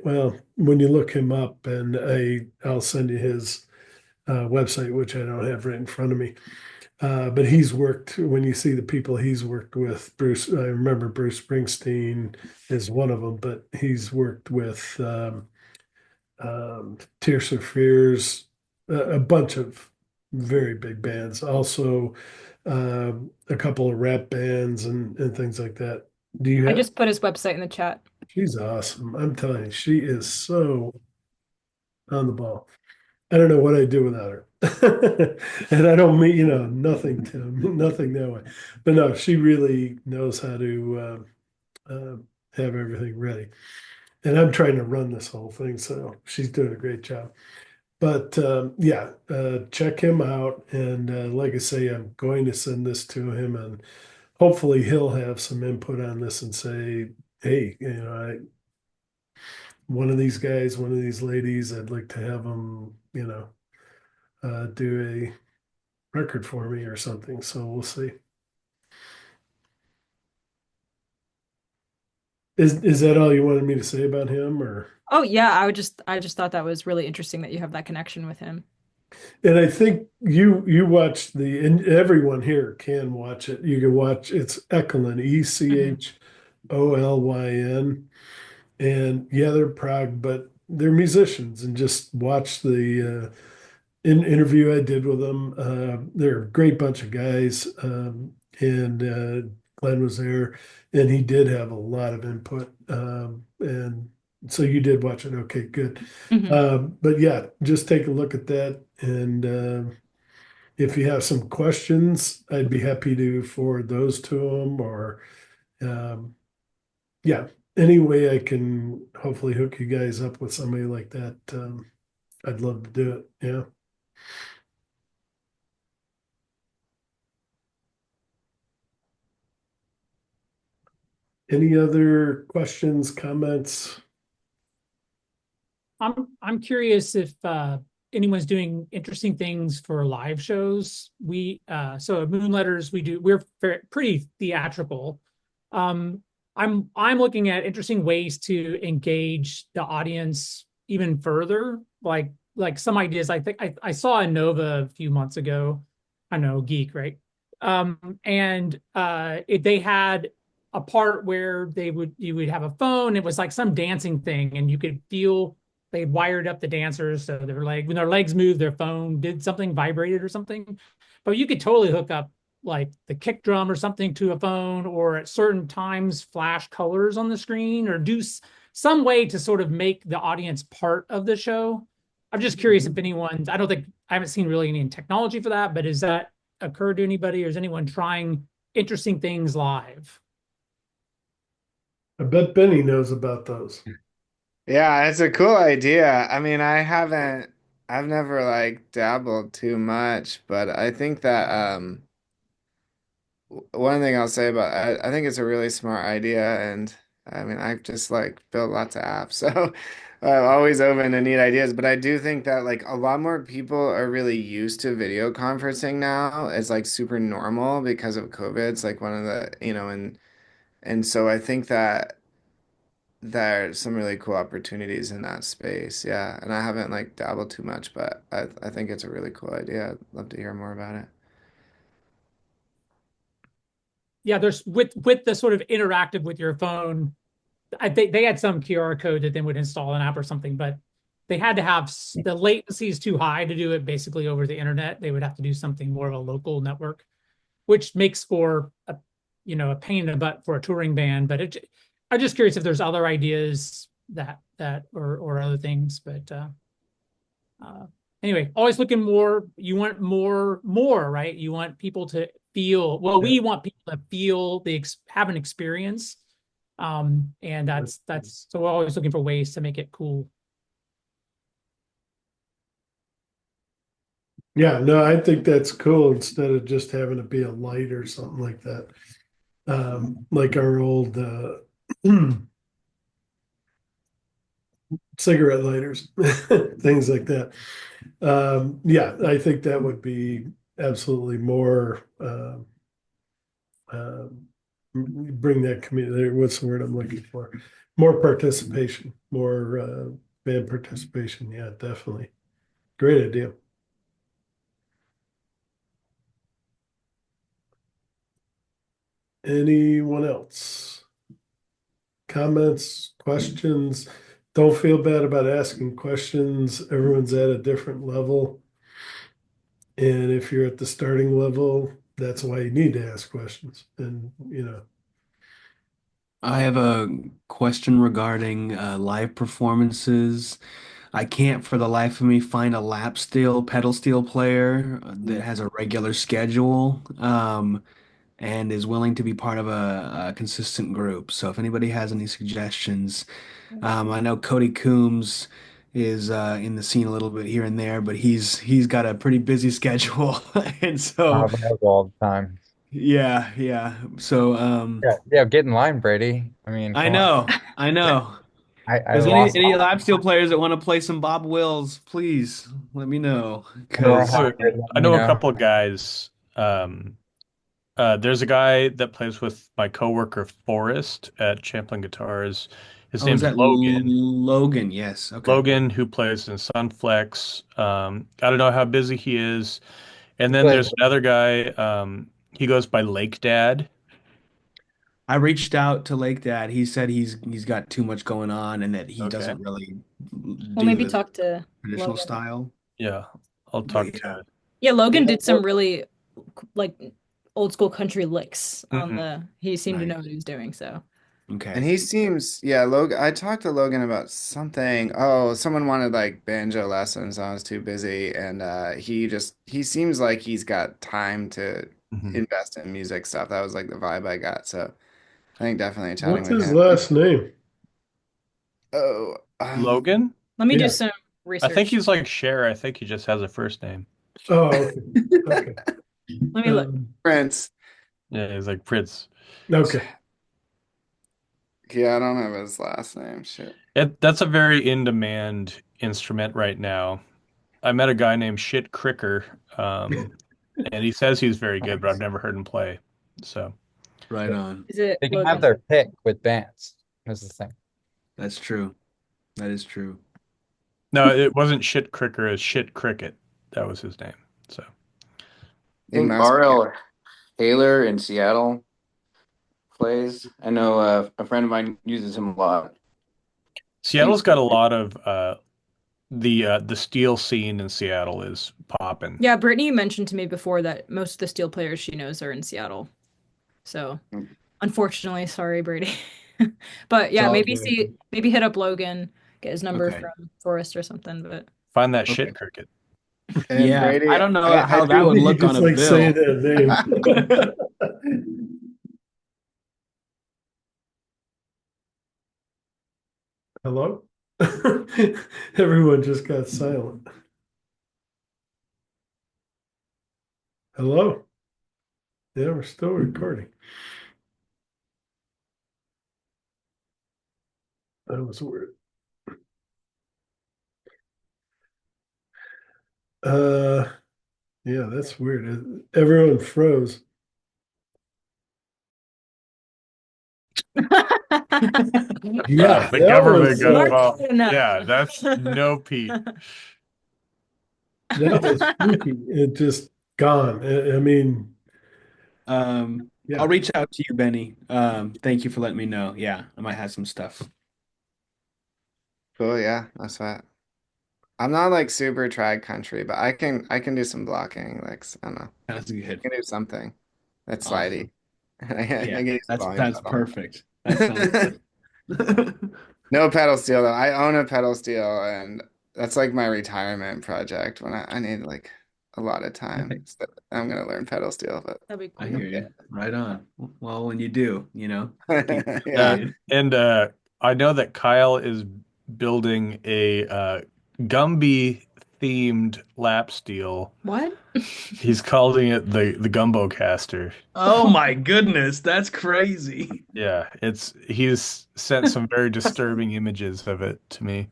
[SPEAKER 1] well, when you look him up, and I'll send you his website, which I don't have right in front of me. But he's worked, when you see the people he's worked with, Bruce, I remember Bruce Springsteen is one of them, but he's worked with Tears for Fears, a bunch of very big bands, also a couple of rap bands and things like that. Do you
[SPEAKER 2] I
[SPEAKER 1] have?
[SPEAKER 2] just put his website in the chat.
[SPEAKER 1] She's awesome. I'm telling you, she is so on the ball. I don't know what I'd do without her. And I don't mean, nothing to nothing that way. But no, she really knows how to have everything ready. And I'm trying to run this whole thing, so she's doing a great job. But yeah, check him out. And like I say, I'm going to send this to him, and hopefully he'll have some input on this and say, hey, one of these guys, one of these ladies, I'd like to have them, do a record for me or something. So we'll see. Is that all you wanted me to say about him, or?
[SPEAKER 2] Oh yeah, I just thought that was really interesting that you have that connection with him.
[SPEAKER 1] And I think you watch and everyone here can watch it. You can watch, it's Echolyn, Echolyn. And yeah, they're Prague, but they're musicians, and just watch the interview I did with them. They're a great bunch of guys. And Glenn was there, and he did have a lot of input. And so you did watch it. Okay, good. But yeah, just take a look at that. And if you have some questions, I'd be happy to forward those to them, or um, yeah, any way I can hopefully hook you guys up with somebody like that. I'd love to do it. Yeah. Any other questions, comments?
[SPEAKER 20] I'm curious if anyone's doing interesting things for live shows. So at Moonletters we're pretty theatrical. Um, I'm looking at interesting ways to engage the audience even further. Like some ideas. I think I saw a Nova a few months ago. I know, geek, right? And they had a part where you would have a phone. It was like some dancing thing, and you could feel they wired up the dancers so when their legs moved, their phone did something, vibrated or something. But you could totally hook up like the kick drum or something to a phone, or at certain times flash colors on the screen, or do some way to sort of make the audience part of the show. I'm just curious if anyone's, I don't think, I haven't seen really any technology for that, but has that occurred to anybody or is anyone trying interesting things live?
[SPEAKER 1] I bet Benny knows about those.
[SPEAKER 6] Yeah, it's a cool idea. I mean, I've never like dabbled too much, but I think that one thing I'll say about I think it's a really smart idea, and I mean, I've just like built lots of apps, so I'm always open to neat ideas. But I do think that like a lot more people are really used to video conferencing now. It's like super normal because of COVID. It's like one of the, and so I think that there's some really cool opportunities in that space. Yeah, and I haven't like dabbled too much, but I think it's a really cool idea. I'd love to hear more about it.
[SPEAKER 20] Yeah, there's with the sort of interactive with your phone. I think they had some QR code that then would install an app or something, but they had to have the latency is too high to do it basically over the internet. They would have to do something more of a local network, which makes for a pain in the butt for a touring band. But I'm just curious if there's other ideas that or other things. But anyway, always looking more. You want more, right? You want people to feel. Well, we want people to feel have an experience. And that's so we're always looking for ways to make it cool.
[SPEAKER 1] Yeah, no, I think that's cool instead of just having to be a light or something like that. Like our old cigarette lighters, things like that. Yeah, I think that would be absolutely more bring that community. What's the word I'm looking for? More participation, more band participation. Yeah, definitely. Great idea. Anyone else? Comments, questions? Don't feel bad about asking questions. Everyone's at a different level. And if you're at the starting level, that's why you need to ask questions. And,
[SPEAKER 11] I have a question regarding live performances. I can't for the life of me find a lap steel, pedal steel player that has a regular schedule and is willing to be part of a consistent group. So if anybody has any suggestions, I know Cody Coombs is in the scene a little bit here and there, but he's got a pretty busy schedule, and so
[SPEAKER 21] Available all the time.
[SPEAKER 11] yeah, yeah. So
[SPEAKER 21] Yeah, get in line, Brady. I mean,
[SPEAKER 11] I
[SPEAKER 21] come on.
[SPEAKER 11] know, I know.
[SPEAKER 21] I
[SPEAKER 11] There's any
[SPEAKER 21] lost
[SPEAKER 11] any lap steel players that want to play some Bob Wills, please let me know.
[SPEAKER 21] Door
[SPEAKER 11] Because
[SPEAKER 21] 100, let
[SPEAKER 17] I
[SPEAKER 21] me
[SPEAKER 17] know a
[SPEAKER 21] know.
[SPEAKER 17] couple of guys. There's a guy that plays with my coworker Forrest at Champlin Guitars. His
[SPEAKER 11] oh, is
[SPEAKER 17] name's
[SPEAKER 11] that
[SPEAKER 17] Logan.
[SPEAKER 11] Logan? Yes. Okay.
[SPEAKER 17] Logan, who plays in Sunflex. I don't know how busy he is. And then
[SPEAKER 21] But
[SPEAKER 17] there's another guy. He goes by Lake Dad.
[SPEAKER 11] I reached out to Lake Dad. He said he's got too much going on and that he
[SPEAKER 17] Okay.
[SPEAKER 11] doesn't really
[SPEAKER 2] Well,
[SPEAKER 11] do
[SPEAKER 2] maybe
[SPEAKER 11] the
[SPEAKER 2] talk to
[SPEAKER 11] traditional
[SPEAKER 2] Logan.
[SPEAKER 11] style.
[SPEAKER 17] Yeah, I'll
[SPEAKER 11] But
[SPEAKER 17] talk
[SPEAKER 11] yeah.
[SPEAKER 17] to.
[SPEAKER 2] Yeah, Logan
[SPEAKER 21] yeah,
[SPEAKER 2] did some really like old school country licks on
[SPEAKER 17] Mhm.
[SPEAKER 2] the. He seemed to know
[SPEAKER 11] Nice.
[SPEAKER 2] what he was doing. So
[SPEAKER 6] And
[SPEAKER 11] Okay.
[SPEAKER 6] he seems, yeah, Logan, I talked to Logan about something. Oh, someone wanted like banjo lessons. I was too busy. And he seems like he's got time to
[SPEAKER 17] Mhm.
[SPEAKER 6] invest in music stuff. That was like the vibe I got. So I think definitely chatting
[SPEAKER 1] what's
[SPEAKER 6] with
[SPEAKER 1] his
[SPEAKER 6] him.
[SPEAKER 1] last name?
[SPEAKER 6] Oh,
[SPEAKER 17] Logan?
[SPEAKER 2] let me do
[SPEAKER 1] Yeah.
[SPEAKER 2] some
[SPEAKER 17] I think
[SPEAKER 2] research.
[SPEAKER 17] he's like Cher. I think he just has a first name.
[SPEAKER 1] Oh, okay. Okay.
[SPEAKER 2] Let me look.
[SPEAKER 6] Prince.
[SPEAKER 17] Yeah, he's like Prince.
[SPEAKER 1] Okay.
[SPEAKER 6] Yeah, I don't have his last name. Shit.
[SPEAKER 17] That's a very in-demand instrument right now. I met a guy named Shit Cricker, and he says he's very good, but I've never heard him play. So
[SPEAKER 11] Right on.
[SPEAKER 2] Is it
[SPEAKER 21] they can have
[SPEAKER 2] Logan?
[SPEAKER 21] their pick with bands. That's the thing.
[SPEAKER 11] That's true. That is true.
[SPEAKER 17] no, it wasn't Shit Cricker, it's Shit Cricket. That was his name. So
[SPEAKER 6] He
[SPEAKER 16] I think
[SPEAKER 6] must be.
[SPEAKER 16] RL Taylor in Seattle plays. I know a friend of mine uses him a lot.
[SPEAKER 17] Seattle's got a lot of the steel scene in Seattle is popping.
[SPEAKER 2] Yeah, Brittany mentioned to me before that most of the steel players she knows are in Seattle. So unfortunately, sorry, Brady. But
[SPEAKER 21] It's
[SPEAKER 2] yeah,
[SPEAKER 21] all
[SPEAKER 2] maybe
[SPEAKER 21] good.
[SPEAKER 2] maybe hit up Logan, get his number
[SPEAKER 11] Okay.
[SPEAKER 2] from Forrest or something. But
[SPEAKER 17] Find that
[SPEAKER 11] Okay.
[SPEAKER 17] shit cricket.
[SPEAKER 6] And
[SPEAKER 11] Yeah, I
[SPEAKER 6] Brady,
[SPEAKER 11] don't know
[SPEAKER 6] I
[SPEAKER 11] how that
[SPEAKER 6] do.
[SPEAKER 11] would
[SPEAKER 1] He
[SPEAKER 11] look on
[SPEAKER 1] just
[SPEAKER 11] a
[SPEAKER 1] like saying
[SPEAKER 11] bill.
[SPEAKER 1] that name. Hello? Everyone just got silent. Hello? Yeah, we're still recording. That was weird. Uh, yeah, that's weird. Everyone froze. Yeah,
[SPEAKER 17] The
[SPEAKER 1] that
[SPEAKER 17] government
[SPEAKER 1] was
[SPEAKER 17] got
[SPEAKER 2] Smart
[SPEAKER 17] involved.
[SPEAKER 2] enough.
[SPEAKER 17] Yeah, that's no Pete.
[SPEAKER 1] that was spooky. It just gone. I mean,
[SPEAKER 11] I'll
[SPEAKER 1] yeah.
[SPEAKER 11] reach out to you, Benny. Thank you for letting me know. Yeah, I might have some stuff.
[SPEAKER 6] Cool, yeah, that's right. I'm not like super trad country, but I can do some blocking. Like I don't know,
[SPEAKER 11] That's good.
[SPEAKER 6] I can do something. That's
[SPEAKER 11] Awesome.
[SPEAKER 6] slidey. I
[SPEAKER 11] Yeah,
[SPEAKER 6] can use a volume
[SPEAKER 11] that's
[SPEAKER 6] pedal.
[SPEAKER 11] perfect. That sounds good.
[SPEAKER 6] No pedal steel though. I own a pedal steel, and that's like my retirement project when I need like a lot of time. So I'm gonna learn pedal steel, but
[SPEAKER 2] That'd be
[SPEAKER 11] I
[SPEAKER 2] cool.
[SPEAKER 11] hear you. Right on. Well, when you do, keep
[SPEAKER 6] yeah.
[SPEAKER 11] playing.
[SPEAKER 17] And I know that Kyle is building a Gumby themed lap steel.
[SPEAKER 2] What?
[SPEAKER 17] He's calling it the Gumbo Caster.
[SPEAKER 11] Oh my goodness, that's crazy.
[SPEAKER 17] Yeah, he's sent some very disturbing images of it to me.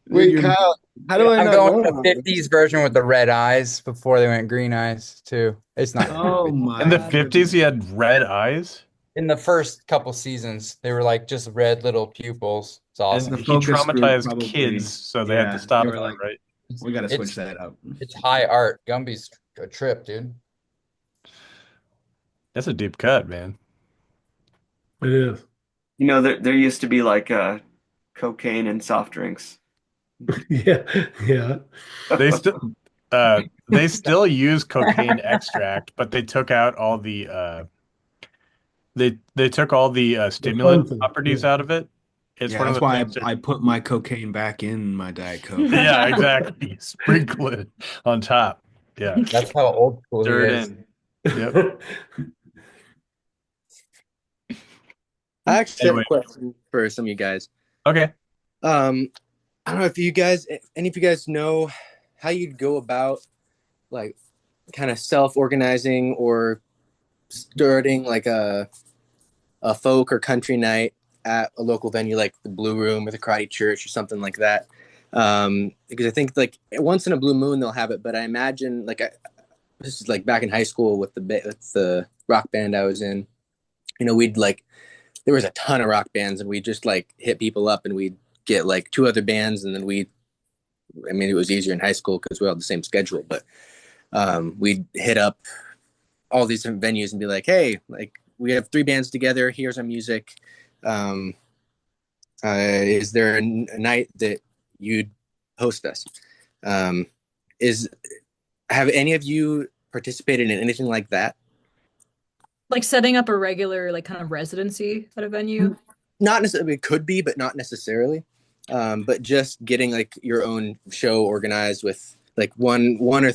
[SPEAKER 6] Wait,
[SPEAKER 11] You're,
[SPEAKER 6] Kyle, how do I
[SPEAKER 21] I'm
[SPEAKER 6] not
[SPEAKER 21] going
[SPEAKER 6] know
[SPEAKER 21] with
[SPEAKER 6] about
[SPEAKER 21] the
[SPEAKER 6] this?
[SPEAKER 21] 50s version with the red eyes before they went green eyes too. It's not
[SPEAKER 11] oh
[SPEAKER 17] In
[SPEAKER 11] my
[SPEAKER 17] the
[SPEAKER 2] God.
[SPEAKER 17] 50s, he
[SPEAKER 11] goodness.
[SPEAKER 17] had red eyes.
[SPEAKER 21] in the first couple seasons. They were like just red little pupils. It's
[SPEAKER 11] And the
[SPEAKER 21] awesome.
[SPEAKER 17] He
[SPEAKER 11] focus group
[SPEAKER 17] traumatized kids,
[SPEAKER 11] probably,
[SPEAKER 17] so they had to
[SPEAKER 11] yeah, they
[SPEAKER 17] stop
[SPEAKER 11] were
[SPEAKER 17] that,
[SPEAKER 11] like,
[SPEAKER 17] right?
[SPEAKER 11] we got to switch
[SPEAKER 21] It's
[SPEAKER 11] that up.
[SPEAKER 21] it's high art. Gumby's a trip, dude.
[SPEAKER 17] That's a deep cut, man.
[SPEAKER 1] It is.
[SPEAKER 19] There used to be like cocaine and soft drinks.
[SPEAKER 1] Yeah, yeah.
[SPEAKER 17] They still they still use cocaine extract, but they took out all the they took all the
[SPEAKER 1] The fun
[SPEAKER 17] stimulant
[SPEAKER 1] thing.
[SPEAKER 17] properties
[SPEAKER 1] Yeah.
[SPEAKER 17] out of it. It's
[SPEAKER 11] Yeah,
[SPEAKER 17] one of
[SPEAKER 11] that's
[SPEAKER 17] the
[SPEAKER 11] why
[SPEAKER 17] things that
[SPEAKER 11] I put my cocaine back in my Diet Coke.
[SPEAKER 17] yeah, exactly. Sprinkle it on top. Yeah.
[SPEAKER 21] That's how old school he
[SPEAKER 17] Stir it
[SPEAKER 21] is.
[SPEAKER 17] in. Yep.
[SPEAKER 7] I actually have a
[SPEAKER 17] Anyway,
[SPEAKER 7] question for some of you guys.
[SPEAKER 17] okay.
[SPEAKER 7] Um, I don't know if any of you guys know how you'd go about like kind of self-organizing or starting like a folk or country night at a local venue like the Blue Room or the Karate Church or something like that. Because I think like once in a blue moon they'll have it, but I imagine this is like back in high school with the rock band I was in. We'd like there was a ton of rock bands, and we just like hit people up, and we'd get like two other bands, and then I mean, it was easier in high school because we all had the same schedule, but we'd hit up all these different venues and be like, hey, like we have three bands together. Here's our music. Um, is there a night that you'd host us? Um, is have any of you participated in anything like that?
[SPEAKER 2] Like setting up a regular like kind of residency at a venue.
[SPEAKER 7] Not necessarily, it could be, but not necessarily. But just getting like your own show organized with like one to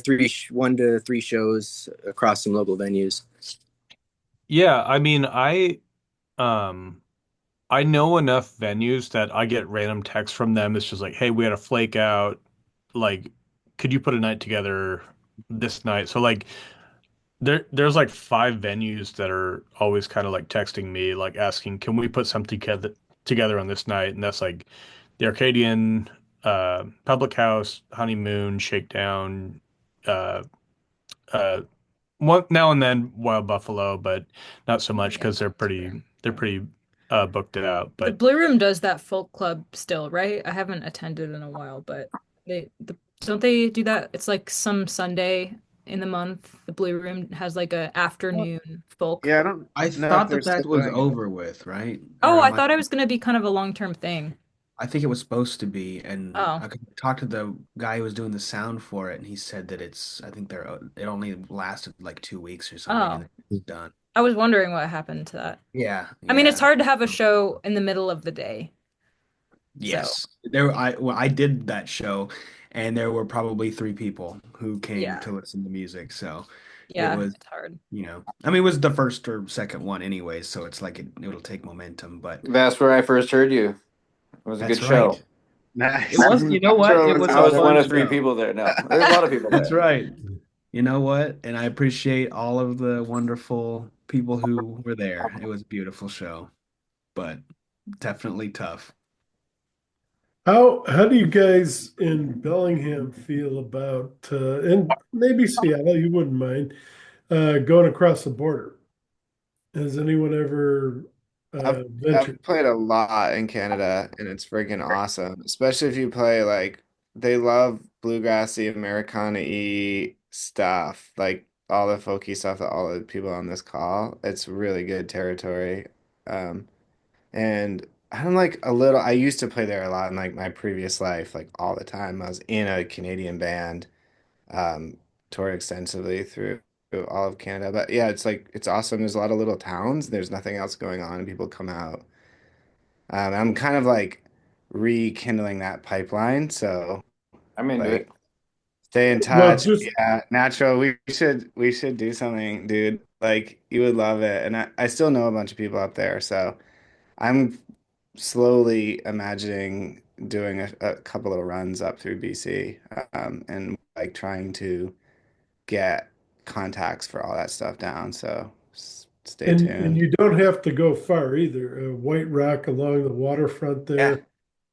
[SPEAKER 7] three shows across some local venues.
[SPEAKER 17] Yeah, I mean, um I know enough venues that I get random texts from them. It's just like, hey, we had a flake out. Like, could you put a night together this night? So like there's like five venues that are always kind of like texting me, like asking, can we put something together on this night? And that's like the Arcadian, Public House, Honeymoon, Shakedown, uh, uh, one now and then Wild Buffalo, but not so much because they're pretty booked out.
[SPEAKER 2] The
[SPEAKER 17] But
[SPEAKER 2] Blue Room does that folk club still, right? I haven't attended in a while, but don't they do that? It's like some Sunday in the month. The Blue Room has like a afternoon folk.
[SPEAKER 6] Yeah, I don't
[SPEAKER 11] I
[SPEAKER 6] know if
[SPEAKER 11] thought
[SPEAKER 6] they're
[SPEAKER 11] that
[SPEAKER 6] still
[SPEAKER 11] was
[SPEAKER 6] doing it.
[SPEAKER 11] over with, right?
[SPEAKER 2] Oh,
[SPEAKER 11] Or
[SPEAKER 2] I
[SPEAKER 11] am I?
[SPEAKER 2] thought it was gonna be kind of a long-term thing.
[SPEAKER 11] I think it was supposed to be, and
[SPEAKER 2] Oh.
[SPEAKER 11] I could talk to the guy who was doing the sound for it, and he said that I think it only lasted like 2 weeks or something,
[SPEAKER 2] Oh.
[SPEAKER 11] and then it was done.
[SPEAKER 2] I was wondering what happened to that.
[SPEAKER 11] Yeah,
[SPEAKER 2] I mean, it's
[SPEAKER 11] yeah.
[SPEAKER 2] hard to have a show in the middle of the day. So
[SPEAKER 11] Yes. I did that show and there were probably three people who came
[SPEAKER 2] yeah,
[SPEAKER 11] to listen to music. So it
[SPEAKER 2] yeah,
[SPEAKER 11] was,
[SPEAKER 2] it's hard.
[SPEAKER 11] I mean, it was the first or second one anyway, so it's like it'll take momentum, but
[SPEAKER 16] That's where I first heard you. It was a good
[SPEAKER 11] that's
[SPEAKER 16] show.
[SPEAKER 11] right. It
[SPEAKER 6] Nice.
[SPEAKER 11] was, you know what?
[SPEAKER 6] Nitro
[SPEAKER 11] It
[SPEAKER 6] was
[SPEAKER 11] was
[SPEAKER 16] I
[SPEAKER 11] a
[SPEAKER 16] was one
[SPEAKER 11] fun
[SPEAKER 16] of three
[SPEAKER 11] show.
[SPEAKER 16] people there. No, there's a lot of people
[SPEAKER 11] That's
[SPEAKER 16] there.
[SPEAKER 11] right. You know what? And I appreciate all of the wonderful people who were there. It was a beautiful show, but definitely tough.
[SPEAKER 1] How do you guys in Bellingham feel about and maybe Seattle, you wouldn't mind going across the border? Has anyone ever
[SPEAKER 6] I've
[SPEAKER 1] ventured?
[SPEAKER 6] played a lot in Canada and it's freaking awesome. Especially if you play like they love bluegrassy Americana-y stuff, like all the folky stuff that all the people on this call. It's really good territory. Um, and I'm like a little I used to play there a lot in like my previous life, like all the time. I was in a Canadian band, um, toured extensively through all of Canada. But yeah, it's like it's awesome. There's a lot of little towns. There's nothing else going on, and people come out. I'm kind of like rekindling that pipeline. So
[SPEAKER 16] I'm into it.
[SPEAKER 6] like stay in
[SPEAKER 1] Well,
[SPEAKER 6] touch.
[SPEAKER 1] just
[SPEAKER 6] Yeah, natural. We should do something, dude. Like you would love it. And I still know a bunch of people up there. So I'm slowly imagining doing a couple of runs up through BC, and like trying to get contacts for all that stuff down. So stay
[SPEAKER 1] and
[SPEAKER 6] tuned.
[SPEAKER 1] you don't have to go far either. White Rock along the waterfront
[SPEAKER 6] Yeah.
[SPEAKER 1] there.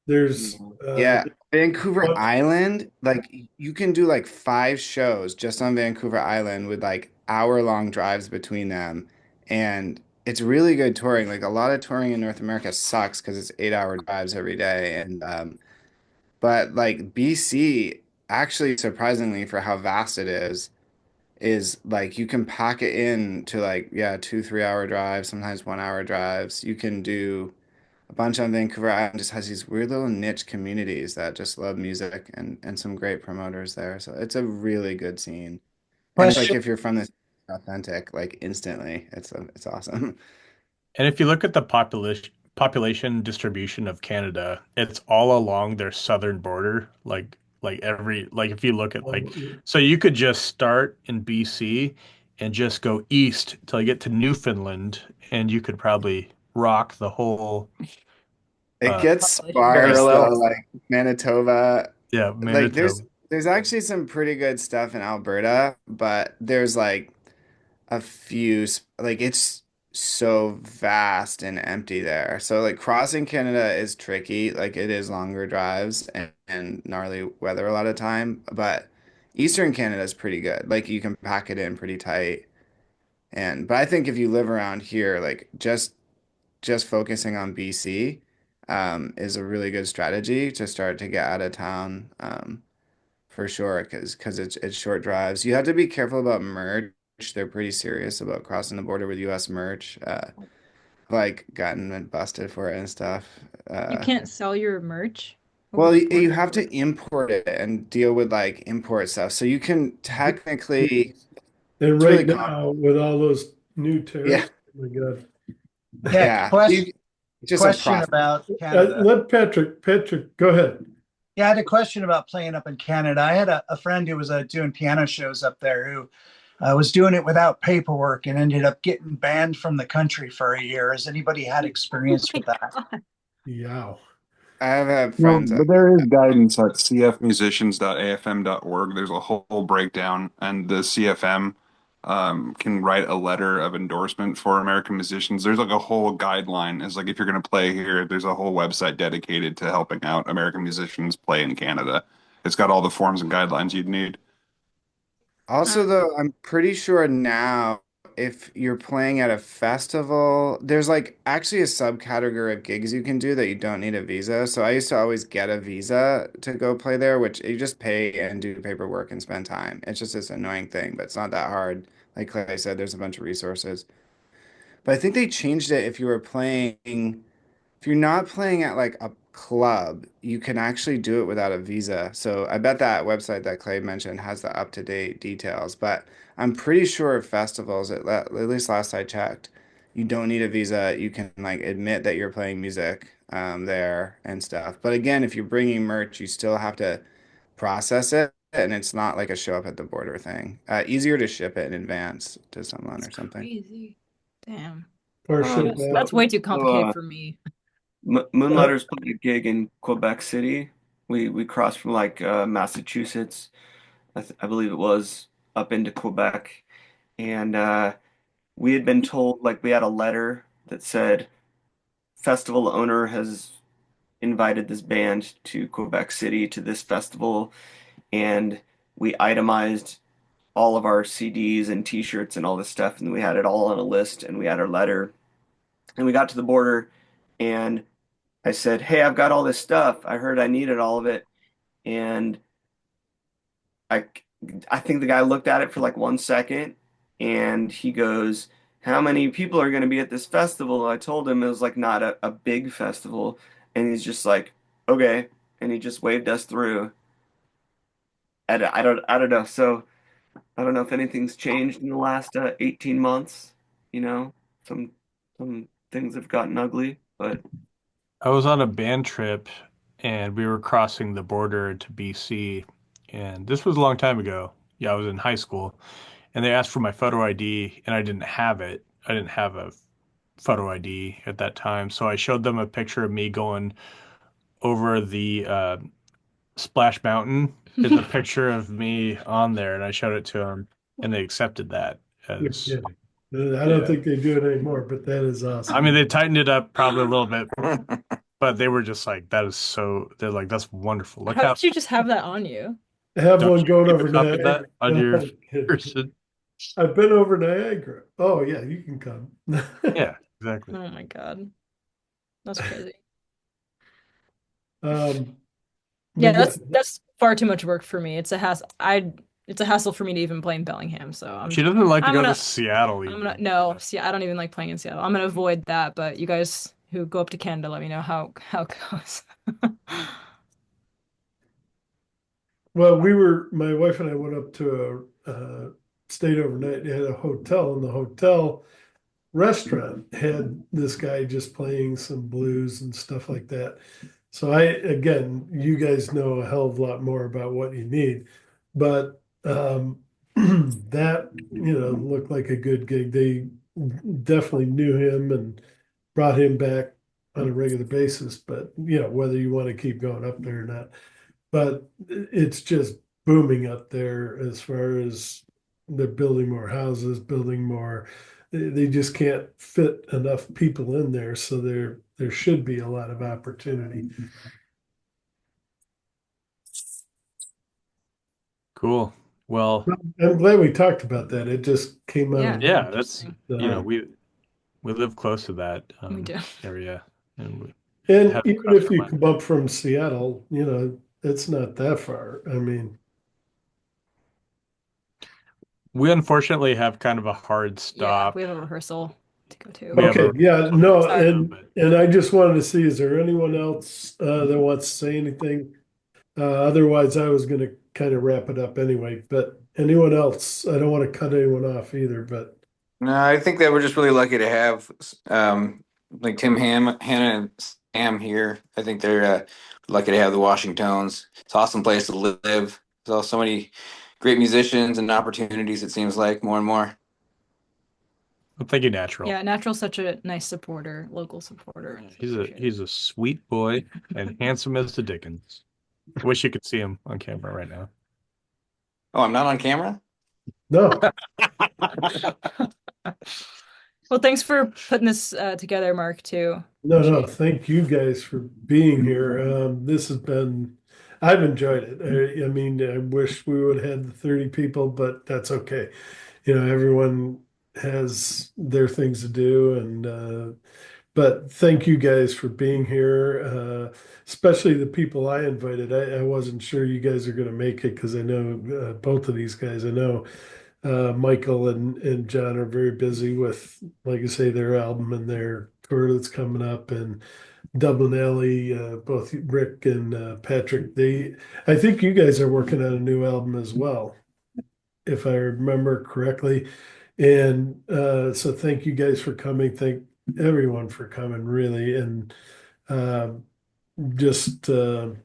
[SPEAKER 1] There's
[SPEAKER 6] Yeah, Vancouver
[SPEAKER 1] bunch-
[SPEAKER 6] Island, like you can do like 5 shows just on Vancouver Island with like hour-long drives between them. And it's really good touring. Like a lot of touring in North America sucks because it's 8-hour drives every day. And but like BC, actually surprisingly for how vast it is like you can pack it in to like, yeah, 2, 3 hour drives, sometimes 1 hour drives. You can do a bunch on Vancouver Island just has these weird little niche communities that just love music and some great promoters there. So it's a really good scene. And it's like
[SPEAKER 3] Question.
[SPEAKER 6] if you're from this authentic, like instantly, it's awesome.
[SPEAKER 17] And if you look at the population distribution of Canada, it's all along their southern border. Like if you look at like so you could just start in BC and just go east till you get to Newfoundland and you could probably rock the whole
[SPEAKER 6] It
[SPEAKER 17] uh
[SPEAKER 6] gets sparse though,
[SPEAKER 16] Parallel.
[SPEAKER 6] like Manitoba.
[SPEAKER 17] yeah,
[SPEAKER 6] Like there's
[SPEAKER 17] Manitoba.
[SPEAKER 6] there's actually some pretty good stuff in Alberta, but there's like a few like it's so vast and empty there. So like crossing Canada is tricky. Like it is longer drives and gnarly weather a lot of time, but Eastern Canada is pretty good. Like you can pack it in pretty tight. And but I think if you live around here, like just focusing on BC is a really good strategy to start to get out of town. For sure, because it's short drives. You have to be careful about merch. They're pretty serious about crossing the border with U.S. merch. Like gotten busted for it and stuff.
[SPEAKER 2] You can't sell your merch over
[SPEAKER 6] Well,
[SPEAKER 2] the
[SPEAKER 6] you
[SPEAKER 2] border.
[SPEAKER 6] have to import it and deal with like import stuff. So you can technically,
[SPEAKER 1] and
[SPEAKER 6] it's
[SPEAKER 1] right
[SPEAKER 6] really complicated.
[SPEAKER 1] now with all those new
[SPEAKER 6] Yeah,
[SPEAKER 1] tariffs, oh my God.
[SPEAKER 3] Yeah,
[SPEAKER 6] yeah. It's just a
[SPEAKER 3] question
[SPEAKER 6] process.
[SPEAKER 3] about Canada.
[SPEAKER 1] Let Patrick, go ahead.
[SPEAKER 3] Yeah, I had a question about playing up in Canada. I had a friend who was doing piano shows up there who was doing it without paperwork and ended up getting banned from the country for a year. Has anybody had
[SPEAKER 2] Oh
[SPEAKER 3] experience
[SPEAKER 2] my
[SPEAKER 3] with that?
[SPEAKER 2] God.
[SPEAKER 1] Yeah.
[SPEAKER 6] I've had
[SPEAKER 18] No,
[SPEAKER 6] friends that
[SPEAKER 18] but there is guidance at cfmusicians.afm.org. There's a whole breakdown, and the CFM can write a letter of endorsement for American musicians. There's like a whole guideline. It's like if you're going to play here, there's a whole website dedicated to helping out American musicians play in Canada. It's got all the forms and guidelines you'd need.
[SPEAKER 6] Also, though, I'm pretty sure now if you're playing at a festival, there's like actually a subcategory of gigs you can do that you don't need a visa. So I used to always get a visa to go play there, which you just pay and do paperwork and spend time. It's just this annoying thing, but it's not that hard. Like Clay said, there's a bunch of resources. But I think they changed it if you were playing. If you're not playing at like a club, you can actually do it without a visa. So I bet that website that Clay mentioned has the up-to-date details. But I'm pretty sure festivals, at least last I checked, you don't need a visa. You can like admit that you're playing music, there and stuff. But again, if you're bringing merch, you still have to process it, and it's not like a show up at the border thing. Easier to ship it in advance to someone or something.
[SPEAKER 2] Crazy. Damn.
[SPEAKER 1] Or
[SPEAKER 19] Um,
[SPEAKER 1] ship
[SPEAKER 2] That's
[SPEAKER 1] out.
[SPEAKER 2] way too
[SPEAKER 19] so,
[SPEAKER 2] complicated for me.
[SPEAKER 19] Moonlighters played a gig in Quebec City. We crossed from like Massachusetts, I believe it was, up into Quebec, and we had been told, like, we had a letter that said festival owner has invited this band to Quebec City to this festival, and we itemized all of our CDs and T-shirts and all this stuff, and we had it all on a list, and we had our letter, and we got to the border, and I said, "Hey, I've got all this stuff. I heard I needed all of it," and I I think the guy looked at it for like 1 second, and he goes, "How many people are going to be at this festival?" I told him it was like not a big festival, and he's just like, "Okay," and he just waved us through. I don't know. So I don't know if anything's changed in the last 18 months. You know, some some things have gotten ugly, but
[SPEAKER 17] I was on a band trip and we were crossing the border to BC, and this was a long time ago. Yeah, I was in high school, and they asked for my photo ID, and I didn't have it. I didn't have a photo ID at that time, so I showed them a picture of me going over the Splash Mountain. Is a picture of me on there, and I showed it to them, and they accepted that as,
[SPEAKER 1] Yeah. I don't
[SPEAKER 17] yeah.
[SPEAKER 1] think they do it anymore, but that is
[SPEAKER 17] I
[SPEAKER 1] awesome.
[SPEAKER 17] mean, they tightened it up probably a little bit, but they were just like, that is so, they're like, that's wonderful. Look
[SPEAKER 2] How
[SPEAKER 17] how,
[SPEAKER 2] did you just have that on you?
[SPEAKER 1] Have
[SPEAKER 17] don't
[SPEAKER 1] one
[SPEAKER 17] you
[SPEAKER 1] going
[SPEAKER 17] keep a
[SPEAKER 1] over
[SPEAKER 17] copy of
[SPEAKER 1] Niagara.
[SPEAKER 17] that on
[SPEAKER 1] No,
[SPEAKER 17] your
[SPEAKER 1] I'm kidding.
[SPEAKER 17] person?
[SPEAKER 1] I've been over Niagara. Oh yeah, you can come.
[SPEAKER 17] Yeah, exactly.
[SPEAKER 2] Oh my God. That's crazy.
[SPEAKER 1] Um,
[SPEAKER 2] Yeah,
[SPEAKER 1] but yeah,
[SPEAKER 2] that's far too much work for me. It's a hassle for me to even play in Bellingham, so
[SPEAKER 17] She doesn't like to
[SPEAKER 2] I'm
[SPEAKER 17] go to
[SPEAKER 2] gonna
[SPEAKER 17] Seattle
[SPEAKER 2] I'm gonna
[SPEAKER 17] even.
[SPEAKER 2] no, see, I don't even like playing in Seattle. I'm gonna avoid that, but you guys who go up to Canada, let me know how it goes.
[SPEAKER 1] well, my wife and I went up to stayed overnight. They had a hotel, and the hotel restaurant had this guy just playing some blues and stuff like that. So again, you guys know a hell of a lot more about what you need, but that, looked like a good gig. They definitely knew him and brought him back on a regular basis, but whether you want to keep going up there or not. But it's just booming up there as far as they're building more houses, building more. They just can't fit enough people in there, so there should be a lot of opportunity.
[SPEAKER 17] Cool. Well,
[SPEAKER 1] I'm glad we talked about that. It just came out
[SPEAKER 2] Yeah,
[SPEAKER 1] of
[SPEAKER 17] yeah, that's,
[SPEAKER 1] uh,
[SPEAKER 17] we live close to that
[SPEAKER 2] we do.
[SPEAKER 17] area, and we
[SPEAKER 1] and
[SPEAKER 17] had to
[SPEAKER 1] even
[SPEAKER 17] cross
[SPEAKER 1] if
[SPEAKER 17] our
[SPEAKER 1] you
[SPEAKER 17] mind.
[SPEAKER 1] come up from Seattle, it's not that far. I mean,
[SPEAKER 17] We unfortunately have kind of a hard
[SPEAKER 2] Yeah,
[SPEAKER 17] stop.
[SPEAKER 2] we have a rehearsal to go to.
[SPEAKER 17] We have a
[SPEAKER 1] okay, yeah,
[SPEAKER 17] rehearsal
[SPEAKER 1] no,
[SPEAKER 17] tomorrow,
[SPEAKER 1] and
[SPEAKER 17] but
[SPEAKER 1] and I just wanted to see, is there anyone else that wants to say anything? Otherwise, I was going to kind of wrap it up anyway. But anyone else? I don't want to cut anyone off either. But
[SPEAKER 16] No, I think that we're just really lucky to have like Hannah, and Sam here. I think they're lucky to have the Washingtons. It's an awesome place to live. There's also so many great musicians and opportunities. It seems like more and more.
[SPEAKER 17] well, thank you, Natural.
[SPEAKER 2] Yeah, Natural's such a nice supporter, local supporter. It's appreciated.
[SPEAKER 17] He's a sweet boy and handsome as the Dickens. Wish you could see him on camera right now.
[SPEAKER 16] Oh, I'm not on camera?
[SPEAKER 1] no,
[SPEAKER 2] Well, thanks for putting this together, Mark, too.
[SPEAKER 1] no.
[SPEAKER 2] Appreciate it.
[SPEAKER 1] Thank you guys for being here. This has been. I've enjoyed it. I mean, I wish we would have had the 30 people, but that's okay. Everyone has their things to do, and but thank you guys for being here, especially the people I invited. I wasn't sure you guys are going to make it because I know both of these guys. I know Michael and John are very busy with, like I say, their album and their tour that's coming up, and Dublin Alley. Both Rick and Patrick. I think you guys are working on a new album as well, if I remember correctly. And so thank you guys for coming. Thank everyone for coming, really. And Um, just we'll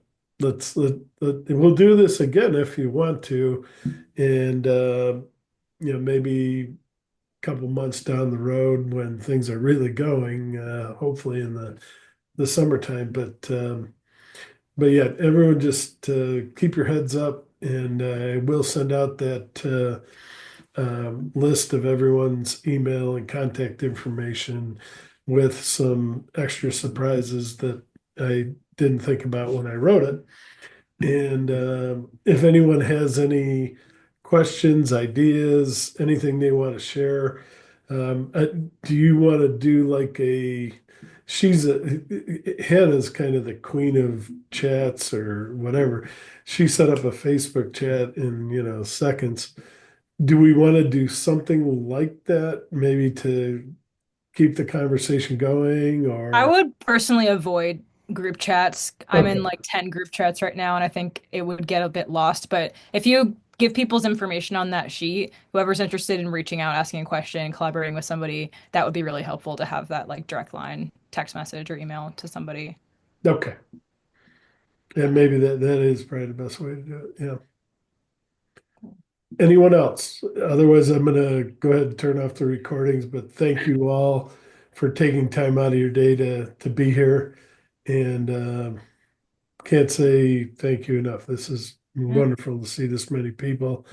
[SPEAKER 1] do this again if you want to, and maybe a couple months down the road when things are really going, hopefully in the summertime. But yeah, everyone just keep your heads up, and I will send out that list of everyone's email and contact information with some extra surprises that I didn't think about when I wrote it. And if anyone has any questions, ideas, anything they want to share, do you want to do like Hannah's kind of the queen of chats or whatever. She set up a Facebook chat in, seconds. Do we want to do something like that, maybe to keep the conversation going
[SPEAKER 2] I
[SPEAKER 1] or?
[SPEAKER 2] would personally avoid group chats. I'm in
[SPEAKER 1] Okay.
[SPEAKER 2] like 10 group chats right now, and I think it would get a bit lost. But if you give people's information on that sheet, whoever's interested in reaching out, asking a question, collaborating with somebody, that would be really helpful to have that like direct line text message or email to somebody.
[SPEAKER 1] Okay. And maybe that is probably the best way to do it. Yeah. Anyone else? Otherwise, I'm gonna go ahead and turn off the recordings, but thank you all for taking time out of your day to be here. And can't say thank you enough. This is wonderful to see this many people.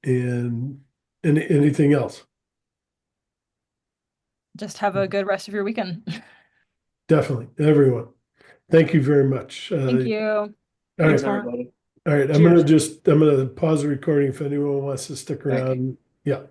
[SPEAKER 1] And anything else?
[SPEAKER 2] Just have a good rest of your weekend.
[SPEAKER 1] Definitely, everyone. Thank you very much.
[SPEAKER 2] Thank you.
[SPEAKER 1] All
[SPEAKER 19] Thanks,
[SPEAKER 1] right.
[SPEAKER 19] everybody.
[SPEAKER 1] All right. I'm
[SPEAKER 20] Cheers.
[SPEAKER 1] gonna pause the recording if anyone wants to stick
[SPEAKER 19] Thank you.
[SPEAKER 1] around. Yeah.